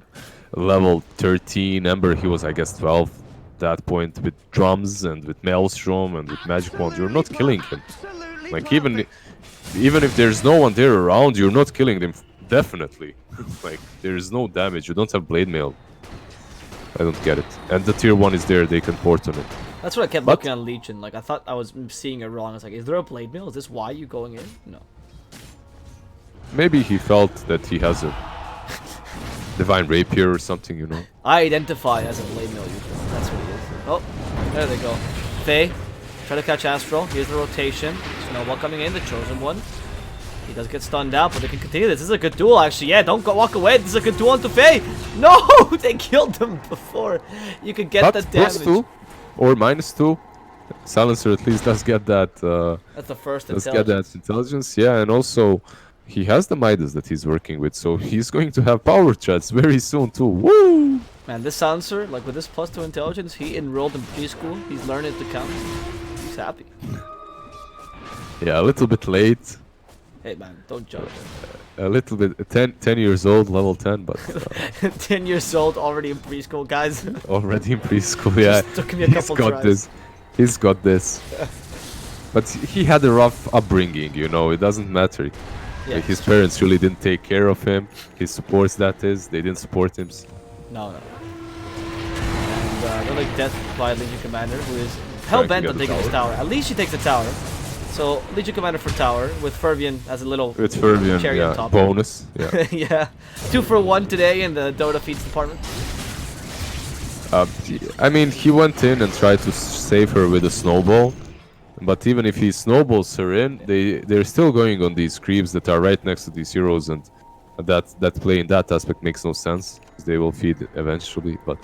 C: level 13 Ember. He was, I guess, 12 at that point, with drums and with Maelstrom and with Magic Wand. You're not killing him. Like, even if there's no one there around, you're not killing Definitely. Like, there is no damage. You don't have blade mail. I don't get it. And the tier 1 is there. They can port on it.
B: That's what I kept
C: But-
B: looking on Legion. Like, I thought I was seeing it wrong. I was like, is there a blade mill? Is this why you going in? No.
C: Maybe he felt that he has a divine rapier or something, you know.
B: I identify as a blade mill user. That's what he is. Oh, there they go. Faye, try to catch Astral. Here's the rotation. Snowball coming in, the chosen one. He does get stunned out, but they can continue this. This is a good duel, actually. Yeah, don't go walk away. This is a good duel onto Faye. No, they killed him before you could get the damage.
C: +2 or -2. Silencer at least does get that.
B: That's the first
C: Does
B: intelligence.
C: get that intelligence, yeah, and also he has the Midas that he's working with, so he's going to have power threats very soon too. Woo!
B: Man, this silencer, like with this +2 intelligence, he enrolled in preschool. He's learning to count. He's happy.
C: Yeah, a little bit late.
B: Hey man, don't judge.
C: A little bit 10 years old, level 10, but
B: 10 years old, already in preschool, guys.
C: already in preschool. Yeah,
B: Just took me a
C: he's
B: couple
C: got
B: tries.
C: this. He's got this. But he had a rough upbringing, you know. It doesn't matter.
B: Yeah,
C: Like, his parents really didn't take care of him. His supports, that is, they didn't support him.
B: no. And they're like death by Legion Commander, who is hell bent
C: get
B: on
C: the
B: taking this tower. At least she takes the tower. So Legion Commander for tower with Fervian as a little
C: With Fervian,
B: cherry on
C: yeah,
B: top.
C: bonus. Yeah.
B: Yeah, 2 for 1 today in the Dota feeds department.
C: I mean, he went in and tried to save her with a snowball. But even if he snowballs her in, they're still going on these creeps that are right next to these heroes, and that play in that aspect makes no sense. They will feed eventually, but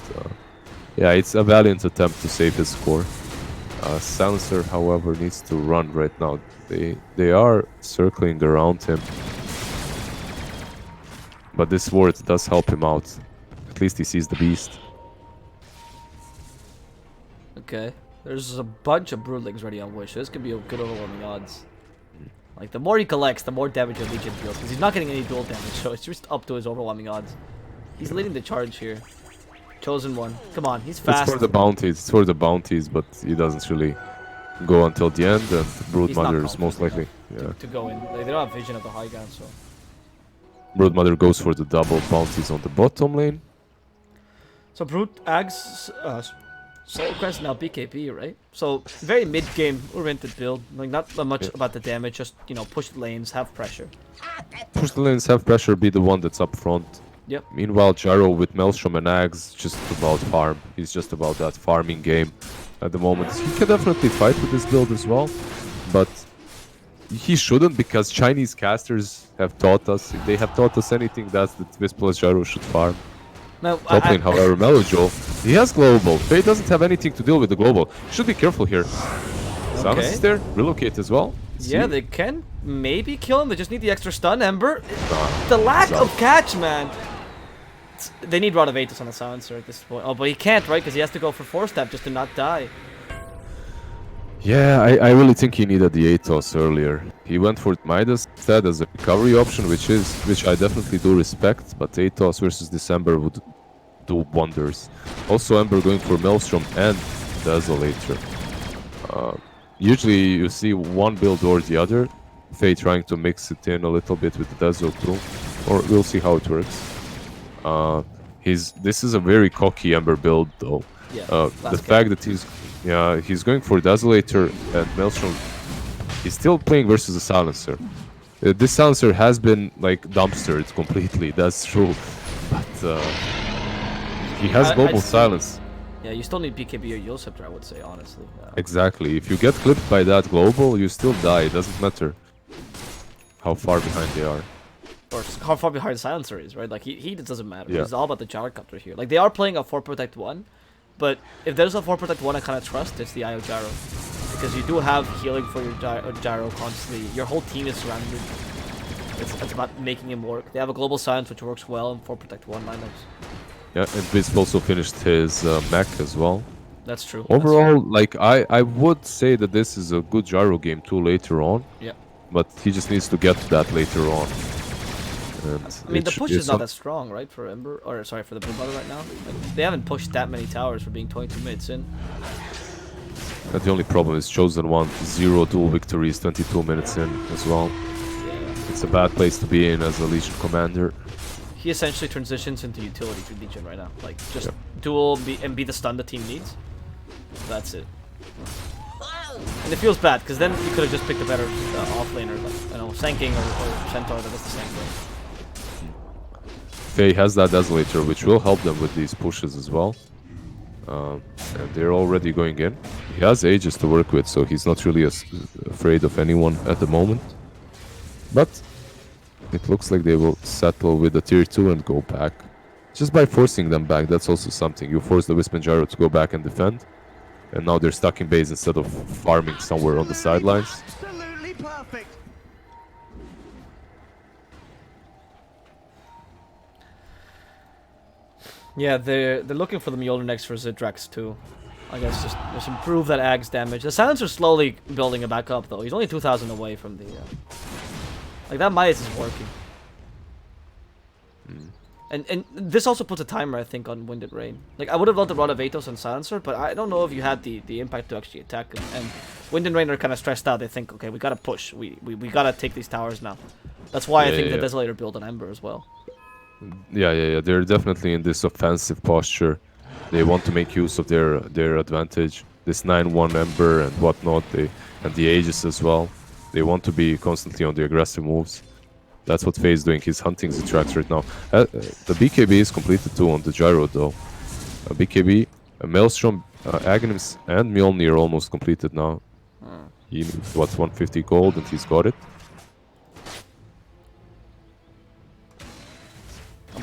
C: yeah, it's a valiant attempt to save his core. Silencer, however, needs to run right now. They are circling around him, but this ward does help him out. At least he sees the beast.
B: Okay. There's a bunch of Broodlings ready on Wish. This could be a good overwhelming odds. Like, the more he collects, the more damage your Legion deals. Because he's not getting any dual damage, so it's just up to his overwhelming odds. He's leading the charge here. Chosen one. Come on, he's fast.
C: It's for the bounties. It's for the bounties, but he doesn't really go until the end. And Broodmother is most likely. Yeah.
B: to go in. Like, they don't have vision of the high ground, so.
C: Broodmother goes for the double bounties on the bottom lane.
B: So Brood Ags, Soul Crest now BKB, right? So very mid-game oriented build. Like not much about the damage, just push lanes, have pressure.
C: Push the lanes, have pressure, be the one that's up front.
B: Yep.
C: Meanwhile, Gyro with Maelstrom and Ags just about farm. He's just about that farming game at the moment. He can definitely fight with this build as well, but he shouldn't, because Chinese casters have taught us. If they have taught us anything, that's that Wisp plus Gyro should farm.
B: Now,
C: Top lane, however, Melojo, he has global. Faye doesn't have anything to deal with the global. Should be careful here. Samus is there, relocate as well.
B: Yeah, they can maybe kill him. They just need the extra stun, Ember. The lack of catch, man. They need Rod of Aethys on the silencer at this point. Oh, but he can't, right? Because he has to go for 4-step just to not die.
C: Yeah, I really think he needed the Aethys earlier. He went for Midas instead as a recovery option, which I definitely do respect, but Aethys versus December would do wonders. Also, Ember going for Maelstrom and Desolator. Usually you see one build or the other. Faye trying to mix it in a little bit with the Desol too, or we'll see how it works. This is a very cocky Ember build though.
B: Yeah,
C: The fact that he's going for Desolator and Maelstrom. He's still playing versus a Silencer. This Silencer has been like dumpstered completely, that's true. But he has global silence.
B: Yeah, you still need BKB or Yield Scepter, I would say, honestly.
C: Exactly. If you get clipped by that global, you still die. It doesn't matter how far behind they are.
B: Or how far behind the silencer is, right? Like, he just doesn't matter.
C: Yeah.
B: It's all about the Gyrocopter here. Like, they are playing a 4 Protect 1, but if there's a 4 Protect 1 I kind of trust, it's the Io Gyro. Because you do have healing for your Gyro constantly. Your whole team is surrounded. It's about making him work. They have a global silence, which works well in 4 Protect 1 lineups.
C: Yeah, and Wisp also finished his mech as well.
B: That's true.
C: Overall, like, I would say that this is a good Gyro game too later on.
B: Yeah.
C: But he just needs to get to that later on. And
B: I mean, the push is not that strong, right, for Ember, or sorry, for the Broodmother right now. Like, they haven't pushed that many towers for being 22 minutes in.
C: The only problem is Chosen One, 0 dual victories, 22 minutes in as well.
B: Yeah.
C: It's a bad place to be in as a Legion commander.
B: He essentially transitions into utility for Legion right now. Like, just duel and be the stun the team needs. That's it. And it feels bad, because then you could have just picked a better offlaner, like, I don't know, Sanking or Centaur that does the same thing.
C: Faye has that Desolator, which will help them with these pushes as well. And they're already going in. He has Aegis to work with, so he's not really afraid of anyone at the moment. But it looks like they will settle with the tier 2 and go back. Just by forcing them back, that's also something. You force the Wisp and Gyro to go back and defend. And now they're stuck in base instead of farming somewhere on the sidelines.
D: Absolutely perfect.
B: Yeah, they're looking for the Mjolnir next for Zidrax too. I guess just improve that Ag's damage. The Silencer's slowly building it back up though. He's only 2,000 away from the... like, that Midas is working. And this also puts a timer, I think, on WindAndRain. Like, I would have loved to run a Vatos and Silencer, but I don't know if you had the impact to actually attack him. And WindAndRain are kind of stressed out. They think, okay, we gotta push. We gotta take these towers now. That's why I think the Desolator built an Ember as well.
C: Yeah. They're definitely in this offensive posture. They want to make use of their advantage. This 9-1 Ember and whatnot. And the Aegis as well. They want to be constantly on the aggressive moves. That's what Faye is doing. He's hunting the tracks right now. The BKB is completed too on the Gyro though. BKB, Maelstrom, Aghanim's and Mjolnir are almost completed now. He needs, what, 150 gold and he's got it.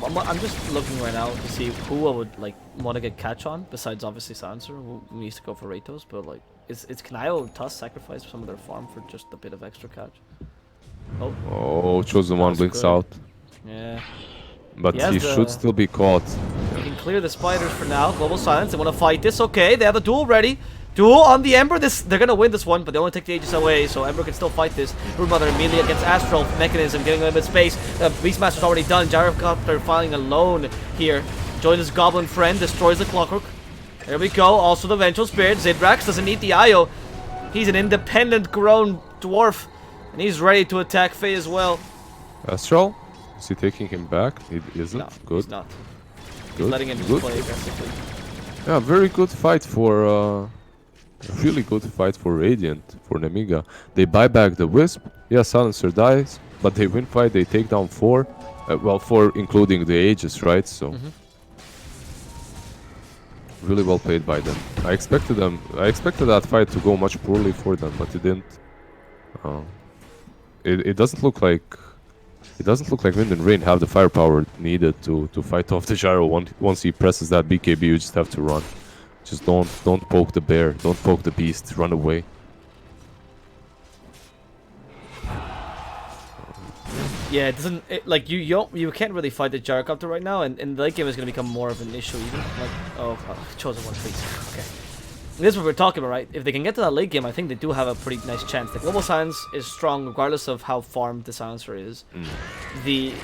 B: I'm just looking right now to see who I would like want to get catch on, besides obviously Silencer, who needs to go for Ratos, but like, it's Kanayo or Tusk sacrifice some of their farm for just a bit of extra catch.
C: Oh, Chosen One blinks out.
B: Yeah.
C: But he should still be caught.
B: You can clear the spiders for now. Global Silence, they want to fight this. Okay, they have the duel ready. Duel on the Ember. They're going to win this one, but they only take the Aegis away, so Ember can still fight this. Broodmother immediately against Astral Mechanism, getting a little bit of space. Beastmaster's already done. Gyrocopter fighting alone here. Joins his Goblin friend, destroys the Clockwork. There we go. Also the Vengeful Spirit. Zidrax doesn't need the IO. He's an independent grown dwarf. And he's ready to attack Faye as well.
C: Astral? Is he taking him back? He isn't?
B: No,
C: good.
B: He's not.
C: Good.
B: He's letting him
C: Good.
B: play aggressively.
C: Yeah, very good fight for... really good fight for Radiant, for Nemiga. They buy back the Wisp. Yeah, Silencer dies. But they win fight, they take down 4. Well, 4 including the Aegis, right? So... Really well played by them. I expected that fight to go much poorly for them, but it didn't. It doesn't look like WindAndRain have the firepower needed to fight off the Gyro. Once he presses that BKB, you just have to run. Just don't poke the bear, don't poke the beast, run away.
B: Yeah, it doesn't like you can't really fight the Gyrocopter right now, and the late game is gonna become more of an issue even. Like Chosen One, please. Okay. This is what we're talking about, right? If they can get to that late game, I think they do have a pretty nice chance. The Global Silence is strong regardless of how farmed the Silencer is. The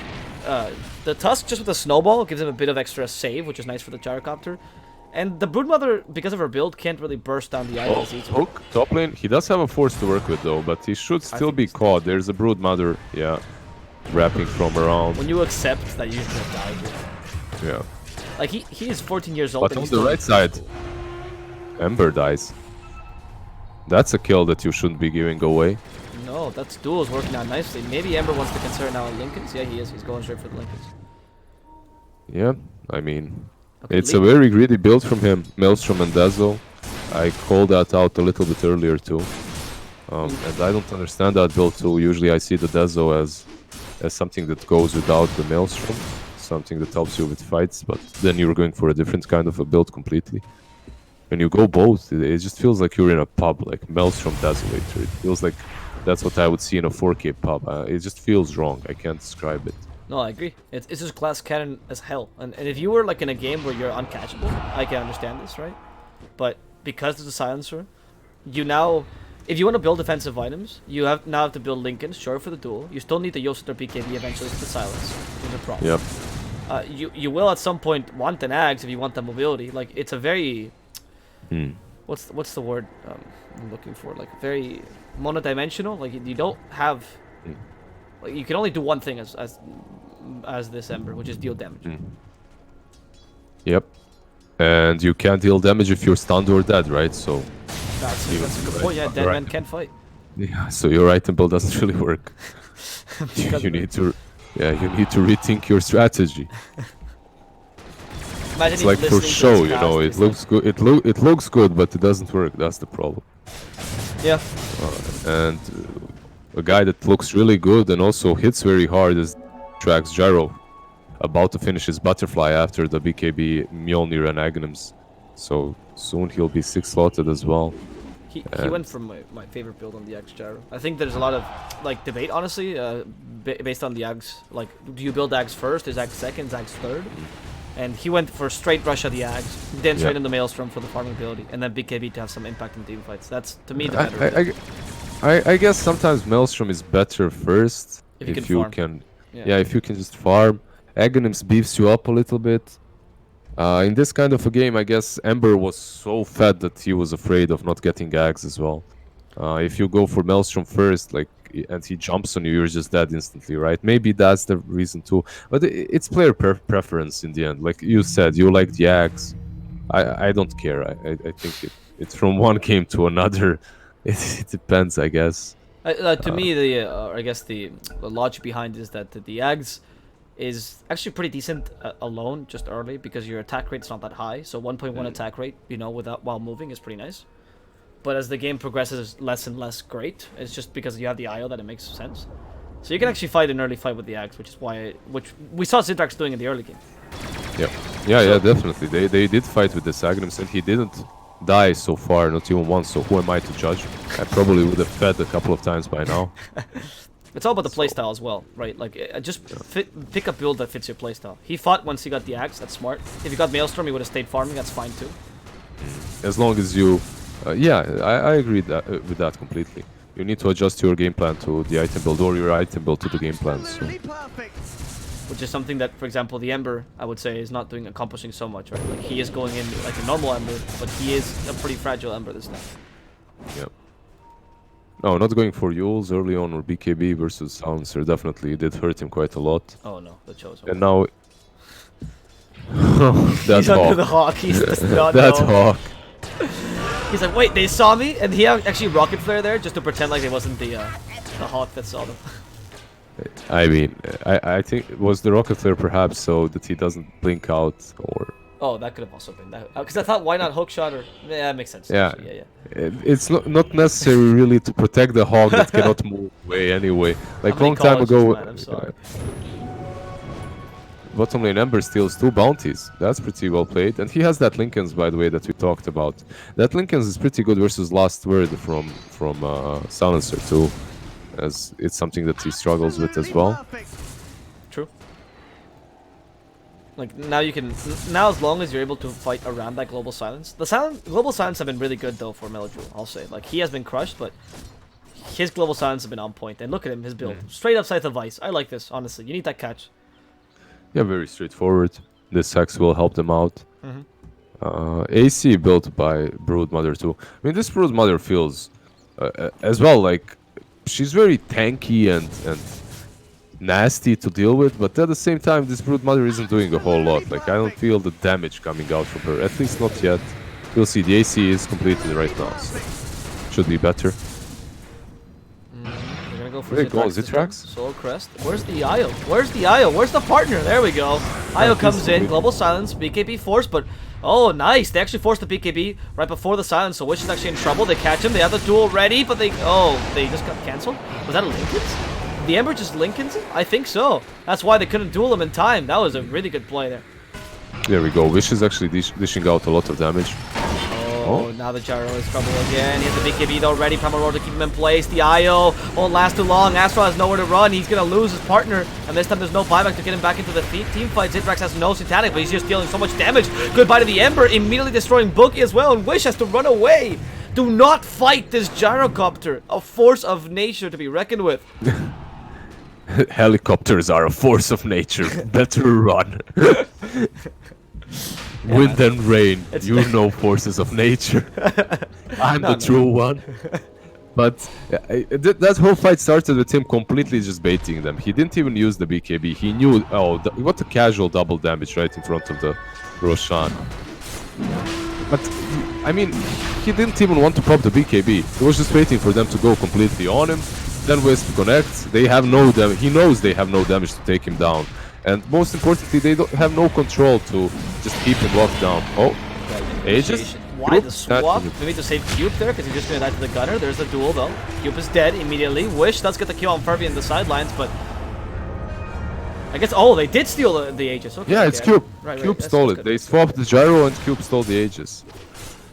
B: Tusk, just with the Snowball, gives him a bit of extra save, which is nice for the Gyrocopter. And the Broodmother, because of her build, can't really burst down the idols either.
C: Hook, top lane, he does have a force to work with though, but he should still be caught. There's a Broodmother, yeah, wrapping from around.
B: When you accept that you should have died.
C: Yeah.
B: Like, he is 14 years old.
C: But on the right side, Ember dies. That's a kill that you shouldn't be giving away.
B: No, that's Duel's working out nicely. Maybe Ember wants to consider now Lincolns. Yeah, he is. He's going straight for the Lincolns.
C: Yeah, I mean, it's a very greedy build from him. Maelstrom and Dazzle. I called that out a little bit earlier too. And I don't understand that build too. Usually I see the Dazzle as something that goes without the Maelstrom. Something that helps you with fights, but then you're going for a different kind of a build completely. When you go both, it just feels like you're in a pub, like Maelstrom Desolator. It feels like that's what I would see in a 4K pub. It just feels wrong. I can't describe it.
B: No, I agree. It's just glass cannon as hell. And if you were like in a game where you're uncatchable, I can understand this, right? But because there's a Silencer, you now, if you want to build defensive items, you now have to build Lincolns, sure, for the duel. You still need the Yosuter BKB eventually for the silence, which is a problem.
C: Yep.
B: You will at some point want an Ags if you want that mobility. Like, it's a very... What's the word I'm looking for? Like, very monodimensional. Like, you don't have Like, you can only do one thing as this Ember, which is deal damage.
C: Yep. And you can't deal damage if you're stunned or dead, right? So
B: That's a good point. Yeah, dead men can't fight.
C: yeah, so your item build doesn't really work. you need to rethink your strategy.
B: Imagine
C: It's like for show, you know, it looks good. It looks good, but it doesn't work. That's the problem.
B: Yeah.
C: And a guy that looks really good and also hits very hard is Trax Gyro, about to finish his butterfly after the BKB Mjolnir and Aghanims. So soon he'll be 6 slotted as well.
B: He went from my favorite build on the Axe Gyro. I think there's a lot of like debate, honestly, based on the Axe. Like, do you build Axe first? Is Axe second? Is Axe third? And he went for straight rush of the Axe, then straight into Maelstrom for the farming ability, and then BKB to have some impact in team fights. That's, to me, the better.
C: I guess sometimes Maelstrom is better first if you can. Yeah, if you can just farm. Aghanims beefs you up a little bit. In this kind of a game, I guess Ember was so fed that he was afraid of not getting Aghs as well. If you go for Maelstrom first, like, and he jumps on you, you're just dead instantly, right? Maybe that's the reason too. But it's player preference in the end. Like you said, you like the Aghs. I don't care. I think it's from one game to another. It depends, I guess.
B: To me, I guess the logic behind is that the Aghs is actually pretty decent alone, just early, because your attack rate's not that high. So 1.1 attack rate, you know, while moving is pretty nice. But as the game progresses, less and less great. It's just because you have the IO that it makes sense. So you can actually fight an early fight with the Aghs, which is which we saw Zintrax doing in the early game.
C: Yep. Yeah, definitely. They did fight with the Aghanims, and he didn't die so far, not even once. So who am I to judge? I probably would have fed a couple of times by now.
B: It's all about the playstyle as well, right? Like, just pick a build that fits your playstyle. He fought once he got the Axe, that's smart. If he got Maelstrom, he would have stayed farming, that's fine too.
C: As long as you... yeah, I agree with that completely. You need to adjust your game plan to the item build, or your item build to the game plan. So.
B: Which is something that, for example, the Ember, I would say, is not accomplishing so much, right? Like, he is going in like a normal Ember, but he is a pretty fragile Ember this time.
C: Yeah. No, not going for Yules early on or BKB versus Silencer definitely did hurt him quite a lot.
B: Oh no, the Chosen.
C: And now...
B: He's under the Hawk, he's just not
C: Hawk.
B: He's like, wait, they saw me? And he actually Rocket Flare there just to pretend like it wasn't the Hawk that saw them.
C: I mean, I think it was the Rocket Flare perhaps so that he doesn't blink out or...
B: Oh, that could have also been that. Because I thought, why not hookshot or... Yeah, that makes sense.
C: Yeah,
B: yeah.
C: It's not necessary really to protect the Hog that cannot move away anyway. Like long time ago...
B: I'm sorry.
C: Bottom lane Ember steals 2 bounties. That's pretty well played. And he has that Linken's, by the way, that we talked about. That Linken's is pretty good versus Last Word from Silencer too. As it's something that he struggles with as well.
B: True. Like, now you can... Now, as long as you're able to fight around that Global Silence... Global Silence have been really good, though, for Melodrew, I'll say. Like, he has been crushed, but his Global Silence have been on point. And look at him, his build. Straight up Scythe of Vice. I like this, honestly. You need that catch.
C: Yeah, very straightforward. This Hex will help them out. AC built by Broodmother, too. I mean, this Broodmother feels... as well, like... She's very tanky and nasty to deal with, but at the same time, this Broodmother isn't doing a whole lot. Like, I don't feel the damage coming out from her, at least not yet. We'll see, the AC is completed right now, so should be better.
B: We're gonna go for
C: there you go, Zintrax.
B: Soul Crest. Where's the IO? Where's the IO? Where's the partner? There we go. IO comes in, Global Silence, BKB force, but... Oh, nice. They actually forced the BKB right before the Silence, so Wish is actually in trouble. They catch him. They have the duel ready, but they... Oh, they just got cancelled? Was that a Linken's? The Ember just Linken's him? I think so. That's why they couldn't duel him in time. That was a really good play there. There
C: we go. Wish is actually dishing out a lot of damage.
B: Oh, now the Gyro is trouble again. He has the BKB though ready. Primal Roar to keep him in place. The IO won't last too long. Astro has nowhere to run. He's going to lose his partner. And this time there's no buyback to get him back into the team fight. Zintrax has no Satanic, but he's just dealing so much damage. Goodbye to the Ember. Immediately destroying Bookie as well. And Wish has to run away. Do not fight this Gyrocopter. A force of nature to be reckoned with.
C: Helicopters are a force of nature. Better run. Wind and rain, you know forces of nature. I'm the true one. But that whole fight started with him completely just baiting them. He didn't even use the BKB. He knew, oh, what a casual double damage right in front of the Roshan. But, I mean, he didn't even want to pop the BKB. He was just waiting for them to go completely on him. Then Wisp connects. They have no damage. He knows they have no damage to take him down. And most importantly, they don't have no control to just keep him locked down. Oh, Aegis?
B: Why the swap? Maybe to save Cube there, because he's just going to die to the gunner. There's the duel, though. Cube is dead immediately. Wish does get the kill on Furby in the sidelines, but... I guess... Oh, they did steal the Aegis. Okay,
C: yeah, it's Cube.
B: Right,
C: Cube stole it. They swapped the gyro and Cube stole the Aegis.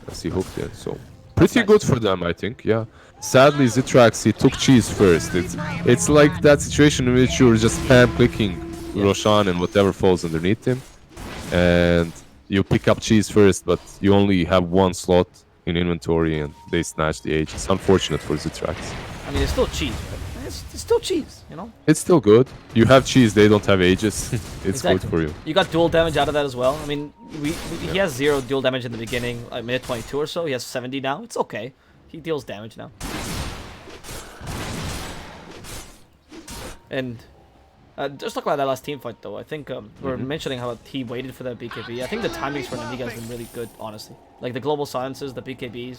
C: As he hooked it, so... Pretty good for them, I think, yeah. Sadly, Zitrax, he took cheese first. It's like that situation in which you're just spam-clicking Roshan and whatever falls underneath him. And... you pick up cheese first, but you only have one slot in inventory and they snatch the Aegis. It's unfortunate for Zitrax.
B: I mean, it's still cheese, right? It's still cheese, you know?
C: It's still good. You have cheese, they don't have Aegis. It's good for you.
B: You got dual damage out of that as well. I mean, he has 0 dual damage in the beginning, like minute 22 or so. He has 70 now. It's okay. He deals damage now. And... just talk about that last team fight, though. I think we were mentioning how he waited for that BKB. I think the timings for Nemiga has been really good, honestly. Like the global silences, the BKBs.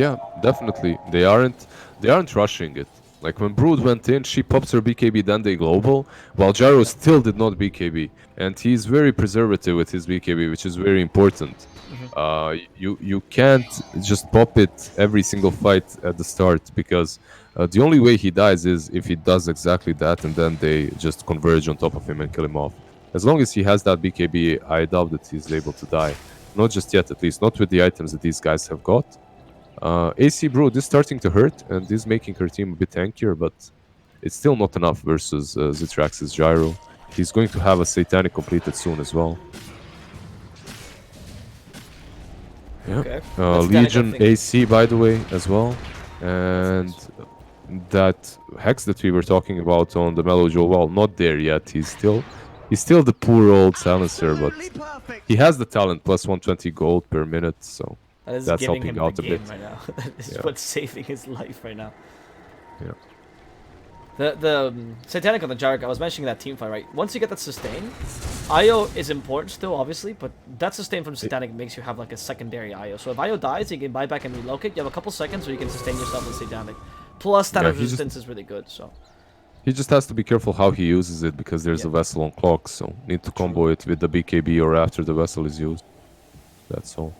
C: Yeah, definitely. They aren't rushing it. Like when Brood went in, she pops her BKB, then they global, while Gyro still did not BKB. And he's very preservative with his BKB, which is very important. You can't just pop it every single fight at the start, because the only way he dies is if he does exactly that and then they just converge on top of him and kill him off. As long as he has that BKB, I doubt that he's able to die. Not just yet, at least. Not with the items that these guys have got. AC Brood is starting to hurt and is making her team a bit tankier, but it's still not enough versus Zitrax's Gyro. He's going to have a Satanic completed soon as well. Yeah.
B: Okay.
C: Legion AC, by the way, as well. And that Hex that we were talking about on the Mellow Joe, well, not there yet. He's still the poor old silencer, but he has the talent, plus 120 gold per minute, so that's helping out a bit.
B: Right now. That is what's saving his life right now.
C: Yeah.
B: The Satanic on the Jarek, I was mentioning that team fight, right? Once you get that sustain, IO is important still, obviously, but that sustain from Satanic makes you have like a secondary IO. So if IO dies, you can buy back and relocate. You have a couple seconds where you can sustain yourself with Satanic. Plus, standard resistance is really good, so...
C: He just has to be careful how he uses it, because there's a vessel on clock, so need to combo it with the BKB or after the vessel is used. That's all.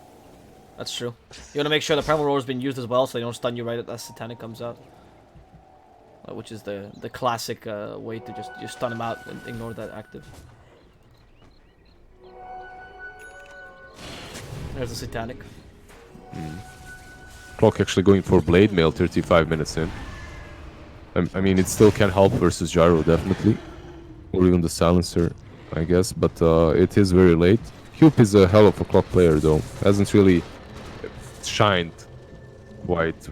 B: That's true. You want to make sure the Primal Roar has been used as well, so they don't stun you right as Satanic comes out. Which is the classic way to just stun him out and ignore that active. There's the Satanic.
C: Clock actually going for Blade Mail 35 minutes in. I mean, it still can help versus Gyro, definitely. Or even the Silencer, I guess, but it is very late. Cube is a hell of a Clock player, though. Hasn't really shined quite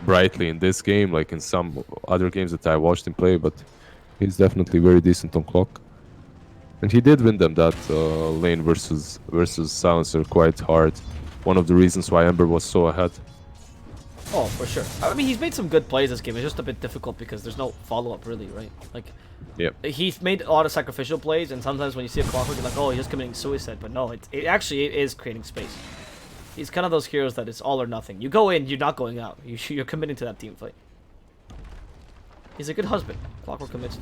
C: brightly in this game, like in some other games that I watched him play, but he's definitely very decent on Clock. And he did win them that lane versus Silencer quite hard. One of the reasons why Ember was so ahead.
B: Oh, for sure. I mean, he's made some good plays this game. It's just a bit difficult because there's no follow-up, really, right? Like, he's made a lot of sacrificial plays, and sometimes when you see a Clockwork, you're like, oh, he's just committing suicide. But no, it actually is creating space. He's kind of those heroes that it's all or nothing. You go in, you're not going out. You're committing to that team fight. He's a good husband. Clockwork commits to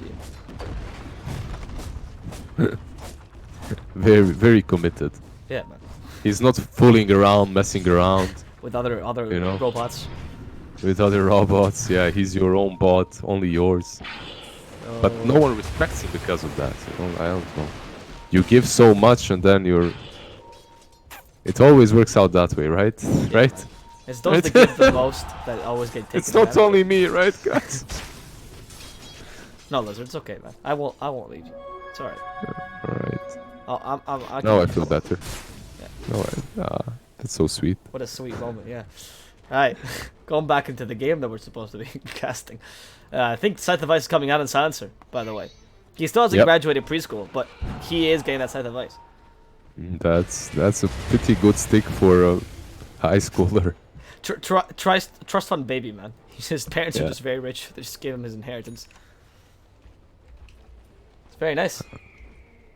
B: you.
C: Very, very committed.
B: Yeah, man.
C: He's not fooling around, messing around.
B: With other
C: you know,
B: robots.
C: With other robots, yeah. He's your own bot, only yours. But no one respects him because of that. You know, I don't know. You give so much and then you're... It always works out that way, right? Yeah. Right?
B: It's those that give the most that always get taken.
C: It's not only me, right, guys?
B: No, Lizard, it's okay, man. I won't leave you. It's alright.
C: Alright. Now I feel better. Yeah. No, that's so sweet.
B: What a sweet moment, yeah. Alright, going back into the game that we're supposed to be casting. I think Scythe of Ice is coming out in Silencer, by the way. He still hasn't graduated preschool, but he is getting that Scythe of Ice.
C: That's a pretty good stick for a high schooler.
B: Trust fund baby, man. His parents are just very rich. They just gave him his inheritance. It's very nice.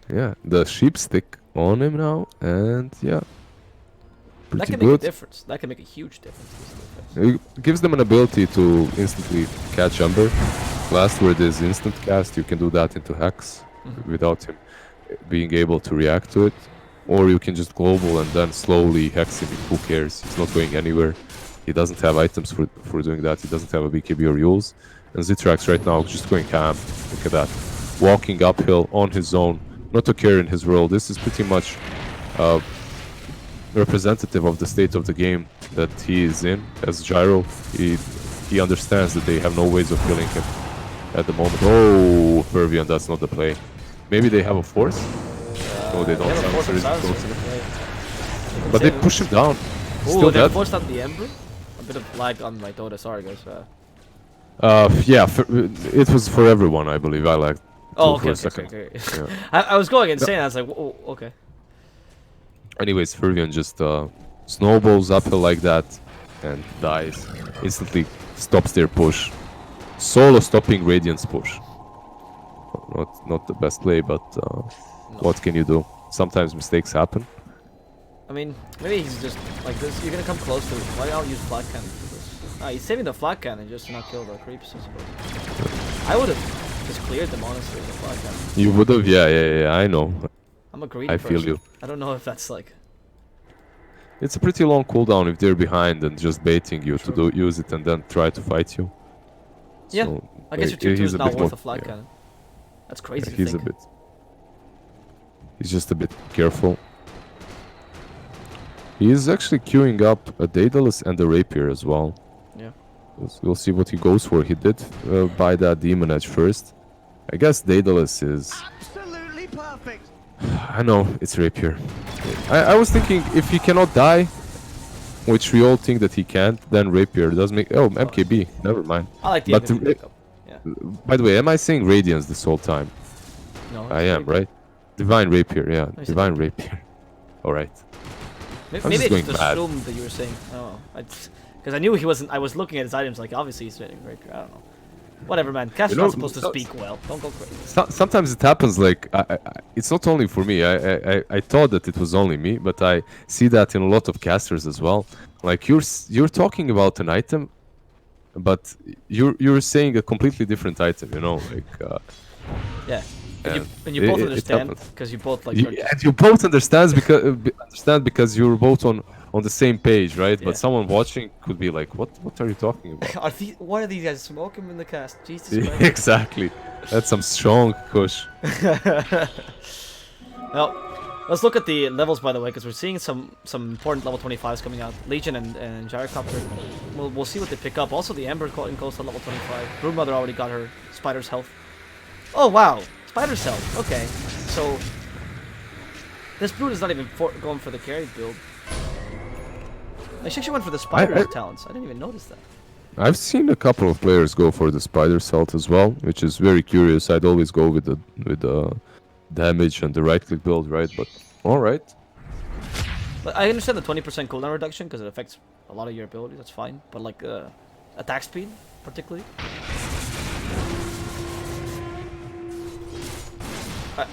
C: Yeah, the sheep stick on him now, and yeah,
B: That
C: pretty
B: can make
C: good.
B: a difference. That can make a huge difference.
C: It gives them an ability to instantly catch Ember. Last word is instant cast. You can do that into Hex without him being able to react to it. Or you can just global and then slowly hex him. Who cares? He's not going anywhere. He doesn't have items for doing that. He doesn't have a BKB or Yules. And Zitrax right now just going ham. Look at that. Walking uphill on his own. Not a care in his world. This is pretty much representative of the state of the game that he is in. As Gyro, he understands that they have no ways of killing him at the moment. Oh, Fervian, that's not the play. Maybe they have a force? No, they don't. But they push him down.
B: Oh, they forced out the Ember? A bit of lag on my Dota, sorry guys.
C: Yeah, it was for everyone, I believe. I lagged for a second.
B: Okay.
C: Yeah.
B: I was going insane, I was like, oh, okay.
C: Anyways, Fervian just snowballs uphill like that and dies. Instantly stops their push. Solo stopping Radiant's push. Not the best play, but what can you do? Sometimes mistakes happen.
B: I mean, maybe he's just like this. You're gonna come close to it. Why not use flat cannon for this? He's saving the flat cannon just to not kill the creeps, I suppose. I would have just cleared them honestly with the flat cannon.
C: You would have, yeah, I know.
B: I'm a greedy
C: I
B: person.
C: feel you.
B: I don't know if that's like...
C: It's a pretty long cooldown if they're behind and just baiting you to use it and then try to fight you.
B: Yeah,
C: So,
B: I guess your 2-2 is not worth a flat cannon. That's crazy to
C: he's
B: think.
C: He's just a bit careful. He is actually queuing up a Daedalus and a Rapier as well.
B: Yeah.
C: We'll see what he goes for. He did buy that Demon Edge first. I guess Daedalus is...
D: Absolutely perfect.
C: I know, it's Rapier. I was thinking if he cannot die, which we all think that he can't, then Rapier does make... Oh, MKB, never mind.
B: I like the MKB pickup. Yeah.
C: By the way, am I saying Radiance this whole time?
B: No.
C: I am, right? Divine Rapier, yeah.
B: No,
C: Divine Rapier. Alright.
B: Maybe I just assumed that you were saying... Oh, because I knew he wasn't... I was looking at his items like, obviously he's saying Rapier. I don't know. Whatever, man. Cast's not supposed to speak well. Don't go crazy.
C: Sometimes it happens like... it's not only for me. I thought that it was only me, but I see that in a lot of casters as well. Like, you're talking about an item, but you're saying a completely different item, you know? Like...
B: yeah. And you both understand because you both like.
C: And you both understand because you're both on the same page, right? Yeah. But someone watching could be like, "What are you talking about?
B: Why are these guys smoking in the cast? Jesus Christ!"
C: Exactly. That's some strong push.
B: Well, let's look at the levels by the way, because we're seeing some important level 25s coming out. Legion and Gyrocopter. We'll see what they pick up. Also, the Ember caught in close to level 25. Broodmother already got her Spider's health. Oh wow. Spider's health. Okay, so this Brood is not even going for the carry build. She actually went for the Spider's talents. I didn't even notice that.
C: I've seen a couple of players go for the Spider's health as well, which is very curious. I'd always go with the damage and the right-click build, right? But all right.
B: But I understand the 20% cooldown reduction because it affects a lot of your abilities. That's fine. But like attack speed, particularly.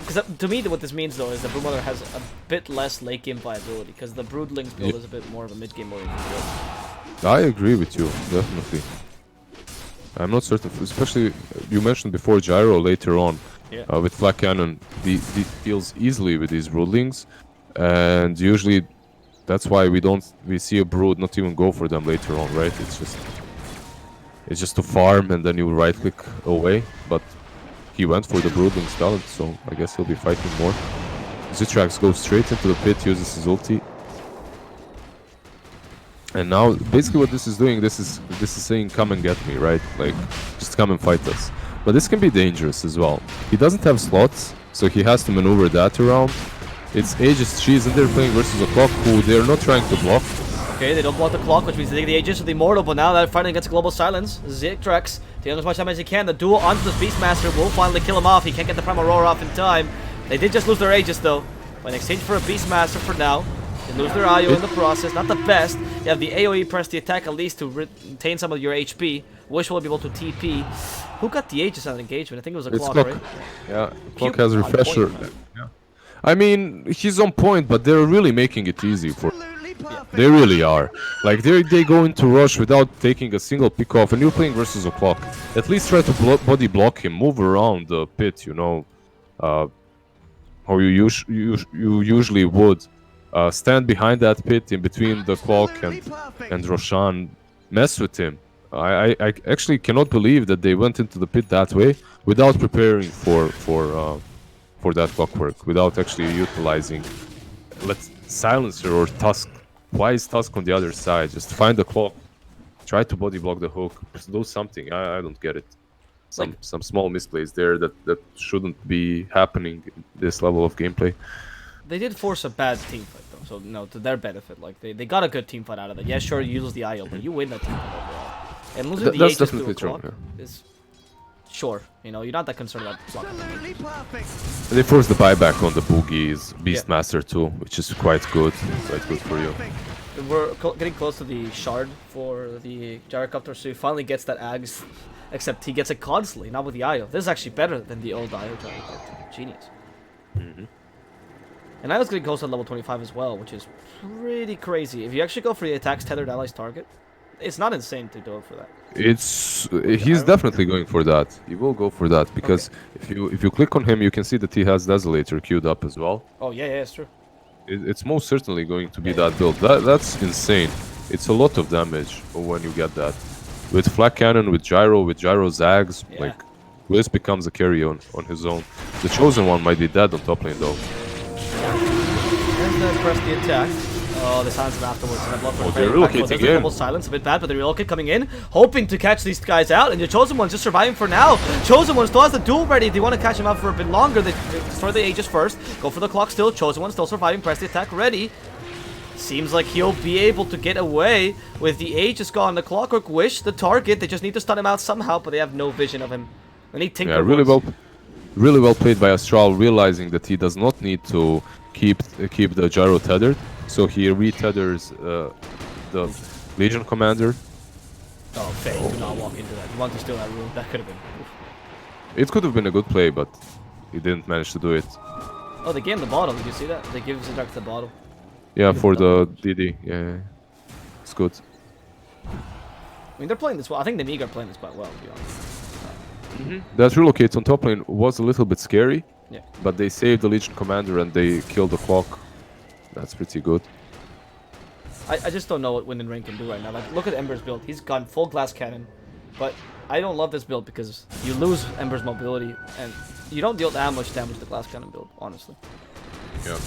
B: Because to me, what this means though is that Broodmother has a bit less late game viability because the Broodling's build is a bit more of a mid game oriented build.
C: I agree with you, definitely. I'm not certain, especially you mentioned before Gyro later on.
B: Yeah.
C: With Flat Cannon, he deals easily with these Broodlings, and usually that's why we see a Brood not even go for them later on, right? It's just to farm and then you right click away, but. He went for the Broodling's talent, so I guess he'll be fighting more. Zitrax goes straight into the pit, uses his ulti. And now, basically what this is doing, this is saying, come and get me, right? Like, just come and fight us. But this can be dangerous as well. He doesn't have slots, so he has to maneuver that around. It's Aegis Cheese, and they're playing versus a Clock, who they're not trying to block.
B: Okay, they don't block the Clock, which means they take the Aegis of the Immortal, but now that fighting against Global Silence, Zitrax taking as much time as he can. The duel onto this Beastmaster will finally kill him off. He can't get the Primal Roar off in time. They did just lose their Aegis though, but in exchange for a Beastmaster for now. They lose their IO in the process, not the best. You have the AoE press the attack at least to retain some of your HP. Wish will be able to TP. Who got the Aegis on engagement? I think it was a clock, right?
C: Yeah,
B: Cube
C: Clock has
B: on
C: refresher.
B: point.
C: Yeah. I mean, he's on point, but they're really making it easy for.
D: Absolutely perfect.
C: They really are. Like they go into rush without taking a single pick off, and you're playing versus a Clock. At least try to body block him, move around the pit. You know, how you usually would. Stand behind that pit in between the Clock and Roshan. Mess with him. I actually cannot believe that they went into the pit that way without preparing for that Clockwork, without actually utilizing Silencer or Tusk. Why is Tusk on the other side? Just find the Clock, try to body block the hook, just do something. I don't get it. Some small misplays there that shouldn't be happening in this level of gameplay.
B: They did force a bad team fight though, so no, to their benefit. Like they got a good team fight out of it. Yeah, sure, you lose the IO, but you win that team fight overall. And losing the
C: That's
B: Aegis to a
C: definitely true.
B: Clock is sure. You know, you're not that concerned about Clock.
D: Absolutely perfect.
C: They forced the buyback on the Boogie's Beastmaster too, which is quite good for you.
B: We're getting close to the shard for the Gyrocopter, so he finally gets that Ags, except he gets it constantly, not with the IO. This is actually better than the old IO Gyrocopter. Genius. And I was getting close to level 25 as well, which is pretty crazy. If you actually go for the attacks tethered allies target, it's not insane to go for that.
C: He's definitely going for that. He will go for that because if you click on him, you can see that he has Desolator queued up as well.
B: Oh yeah, it's true.
C: It's most certainly going to be that build. That's insane. It's a lot of damage when you get that. With Flak Cannon, with Gyro Zags,
B: Yeah.
C: like Wiz becomes a carry on his own. The Chosen One might be dead on top lane though.
B: And then press the attack. Oh, the silence afterwards. And
C: they're relocating in.
B: Double silence, a bit bad, but the relocate coming in, hoping to catch these guys out. And the Chosen One's just surviving for now. Chosen One still has the duel ready. They want to catch him out for a bit longer. They destroy the Aegis first. Go for the clock still. Chosen One still surviving. Press the attack ready. Seems like he'll be able to get away with the Aegis gone. The Clockwork Wish, the target. They just need to stun him out somehow, but they have no vision of him. They need Tinker.
C: Yeah, really well played by Astral, realizing that he does not need to keep the Gyro tethered. So he retethers the Legion Commander.
B: Oh, Faye, do not walk into that. You want to steal that rule. That could have been. Oof.
C: It could have been a good play, but he didn't manage to do it.
B: Oh, they gave him the bottle. Did you see that? They give Zidrak the bottle.
C: Yeah, for the DD. Yeah. It's good.
B: I mean, they're playing this well. I think Nemiga are playing this quite well, to be honest.
C: That relocate on top lane was a little bit scary,
B: Yeah.
C: but they saved the Legion Commander and they killed the Clock. That's pretty good.
B: I just don't know what WindAndRain can do right now. Like, look at Ember's build. He's gone full glass cannon, but I don't love this build because you lose Ember's mobility and you don't deal that much damage to the glass cannon build, honestly.
C: Yeah.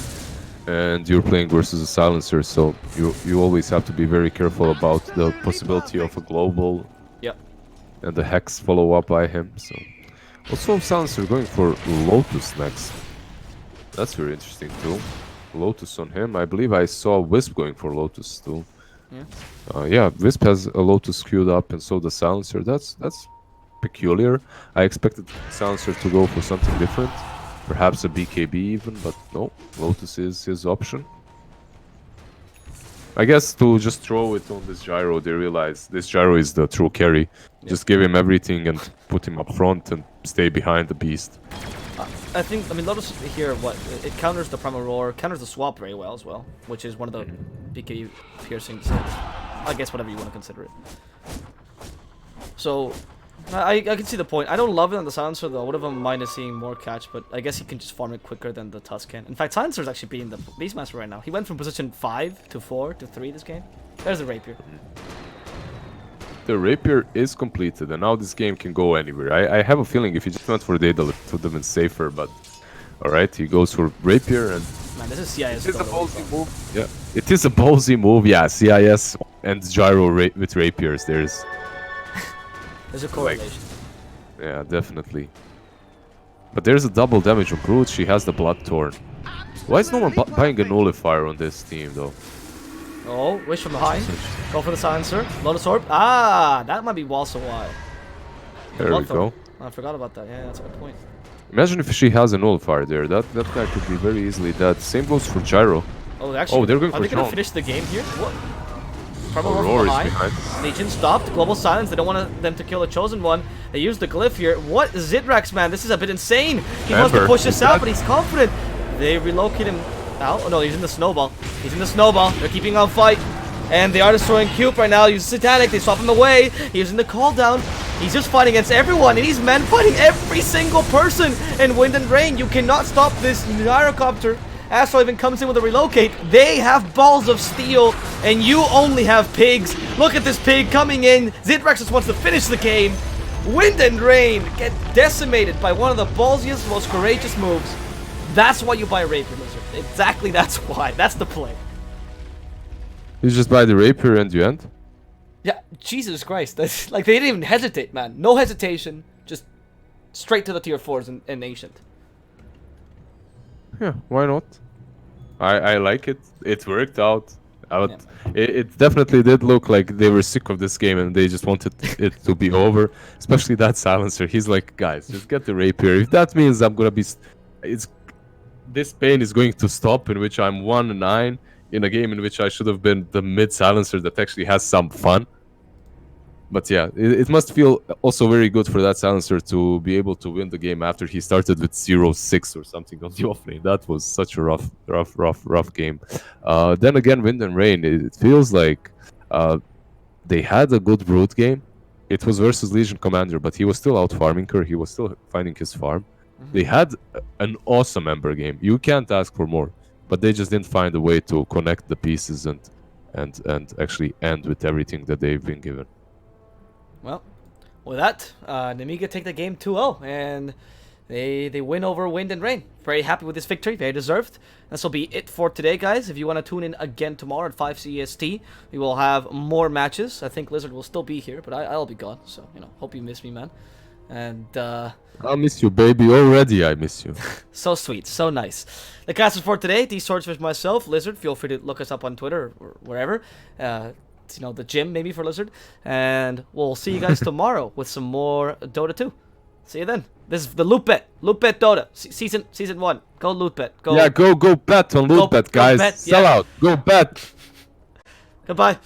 C: And you're playing versus a Silencer, so you always have to be very careful about the possibility of a global.
B: Yep.
C: And the Hex follow up by him. So also Silencer going for Lotus next. That's very interesting too. Lotus on him. I believe I saw Wisp going for Lotus too.
B: Yeah.
C: Yeah, Wisp has a Lotus queued up, and so the Silencer. That's peculiar. I expected Silencer to go for something different, perhaps a BKB even, but no. Lotus is his option. I guess to just throw it on this Gyro, they realize this Gyro is the true carry.
B: Yeah.
C: Just give him everything and put him up front and stay behind the beast.
B: I mean, Lotus here, it counters the Primal Roar, counters the swap very well as well, which is one of the BK piercing skills. I guess whatever you want to consider it. So, I can see the point. I don't love it on the Silencer though. I would have minded seeing more catch, but I guess he can just farm it quicker than the Tusk can. In fact, Silencer's actually beating the Beastmaster right now. He went from position 5 to 4 to 3 this game. There's the Rapier.
C: The Rapier is completed, and now this game can go anywhere. I have a feeling if he just went for Daedal, it would have been safer, but alright, he goes for Rapier, and
B: Man, this is CIS.
C: it is a ballsy move. Yeah, it is a ballsy move. Yeah, CIS and Gyro with Rapiers. There's
B: a correlation.
C: yeah, definitely. But there's a double damage on Brute. She has the Blood Torn. Why is no one buying a Nullifier on this team though?
B: Oh, Wish from behind. Go for the Silencer. Lotus Orb. Ah, that might be wall so wide.
C: There we go.
B: I forgot about that. Yeah, that's a good point.
C: Imagine if she has a Nullifier there. That guy could be very easily dead. Same goes for Gyro.
B: Oh, actually,
C: they're going
B: are
C: for
B: they going to
C: drone.
B: finish the game here? What? Probably
C: Aurora is
B: behind.
C: behind.
B: Legion stopped. Global silence. They don't want them to kill the chosen one. They use the glyph here. What? Zitrax, man. This is a bit insane. He wants to
C: Ember,
B: push this
C: is
B: out,
C: that-
B: but he's confident. They relocate him out. Oh, no, he's in the snowball. He's in the snowball. They're keeping on fight. And they are destroying Cube right now. He's Satanic. They swap him away. He's using the call down. He's just fighting against everyone. And he's man fighting every single person in Wind and Rain. You cannot stop this gyrocopter. Astral even comes in with a relocate. They have balls of steel, and you only have pigs. Look at this pig coming in. Zitrax just wants to finish the game. Wind and Rain get decimated by one of the ballsiest, most courageous moves. That's why you buy Rapier, Lizard. Exactly, that's why. That's the play.
C: You just buy the rapier and you end.
B: Yeah, Jesus Christ. That's, like, they didn't even hesitate, man. No hesitation. Just straight to the tier 4s in Ancient.
C: Yeah, why not? I like it. It worked out. It definitely did look like they were sick of this game and they just wanted it to be over. Especially that silencer. He's like, guys, just get the rapier. If that means I'm gonna be, this pain is going to stop. In which I'm 1-9 in a game in which I should have been the mid silencer that actually has some fun. But yeah, it must feel also very good for that silencer to be able to win the game after he started with 0-6 or something on the offlane. That was such a rough game. Then again, Wind and Rain, it feels like they had a good brute game. It was versus Legion Commander, but he was still out farming her. He was still finding his farm. They had an awesome Ember game. You can't ask for more. But they just didn't find a way to connect the pieces and actually end with everything that they've been given.
B: Well, with that, Nemiga take the game 2-0, and they win over Wind and Rain. Very happy with this victory, very deserved. This will be it for today, guys. If you want to tune in again tomorrow at 5 CST, we will have more matches. I think Lizard will still be here, but I'll be gone. So, you know, hope you miss me, man. And,
C: I miss you, baby. Already I miss you.
B: so sweet, so nice. The cast is for today. These swords for myself, Lizard. Feel free to look us up on Twitter or wherever. You know, the gym maybe for Lizard. And we'll see you guys tomorrow with some more Dota 2. See you then. This is the LOOT.BET. LOOT.BET Dota. Season 1. Go LOOT.BET. Go.
C: Yeah, go bet on LOOT.BET, guys.
B: bet,
C: Sell
B: yeah.
C: out. Go bet.
B: Goodbye.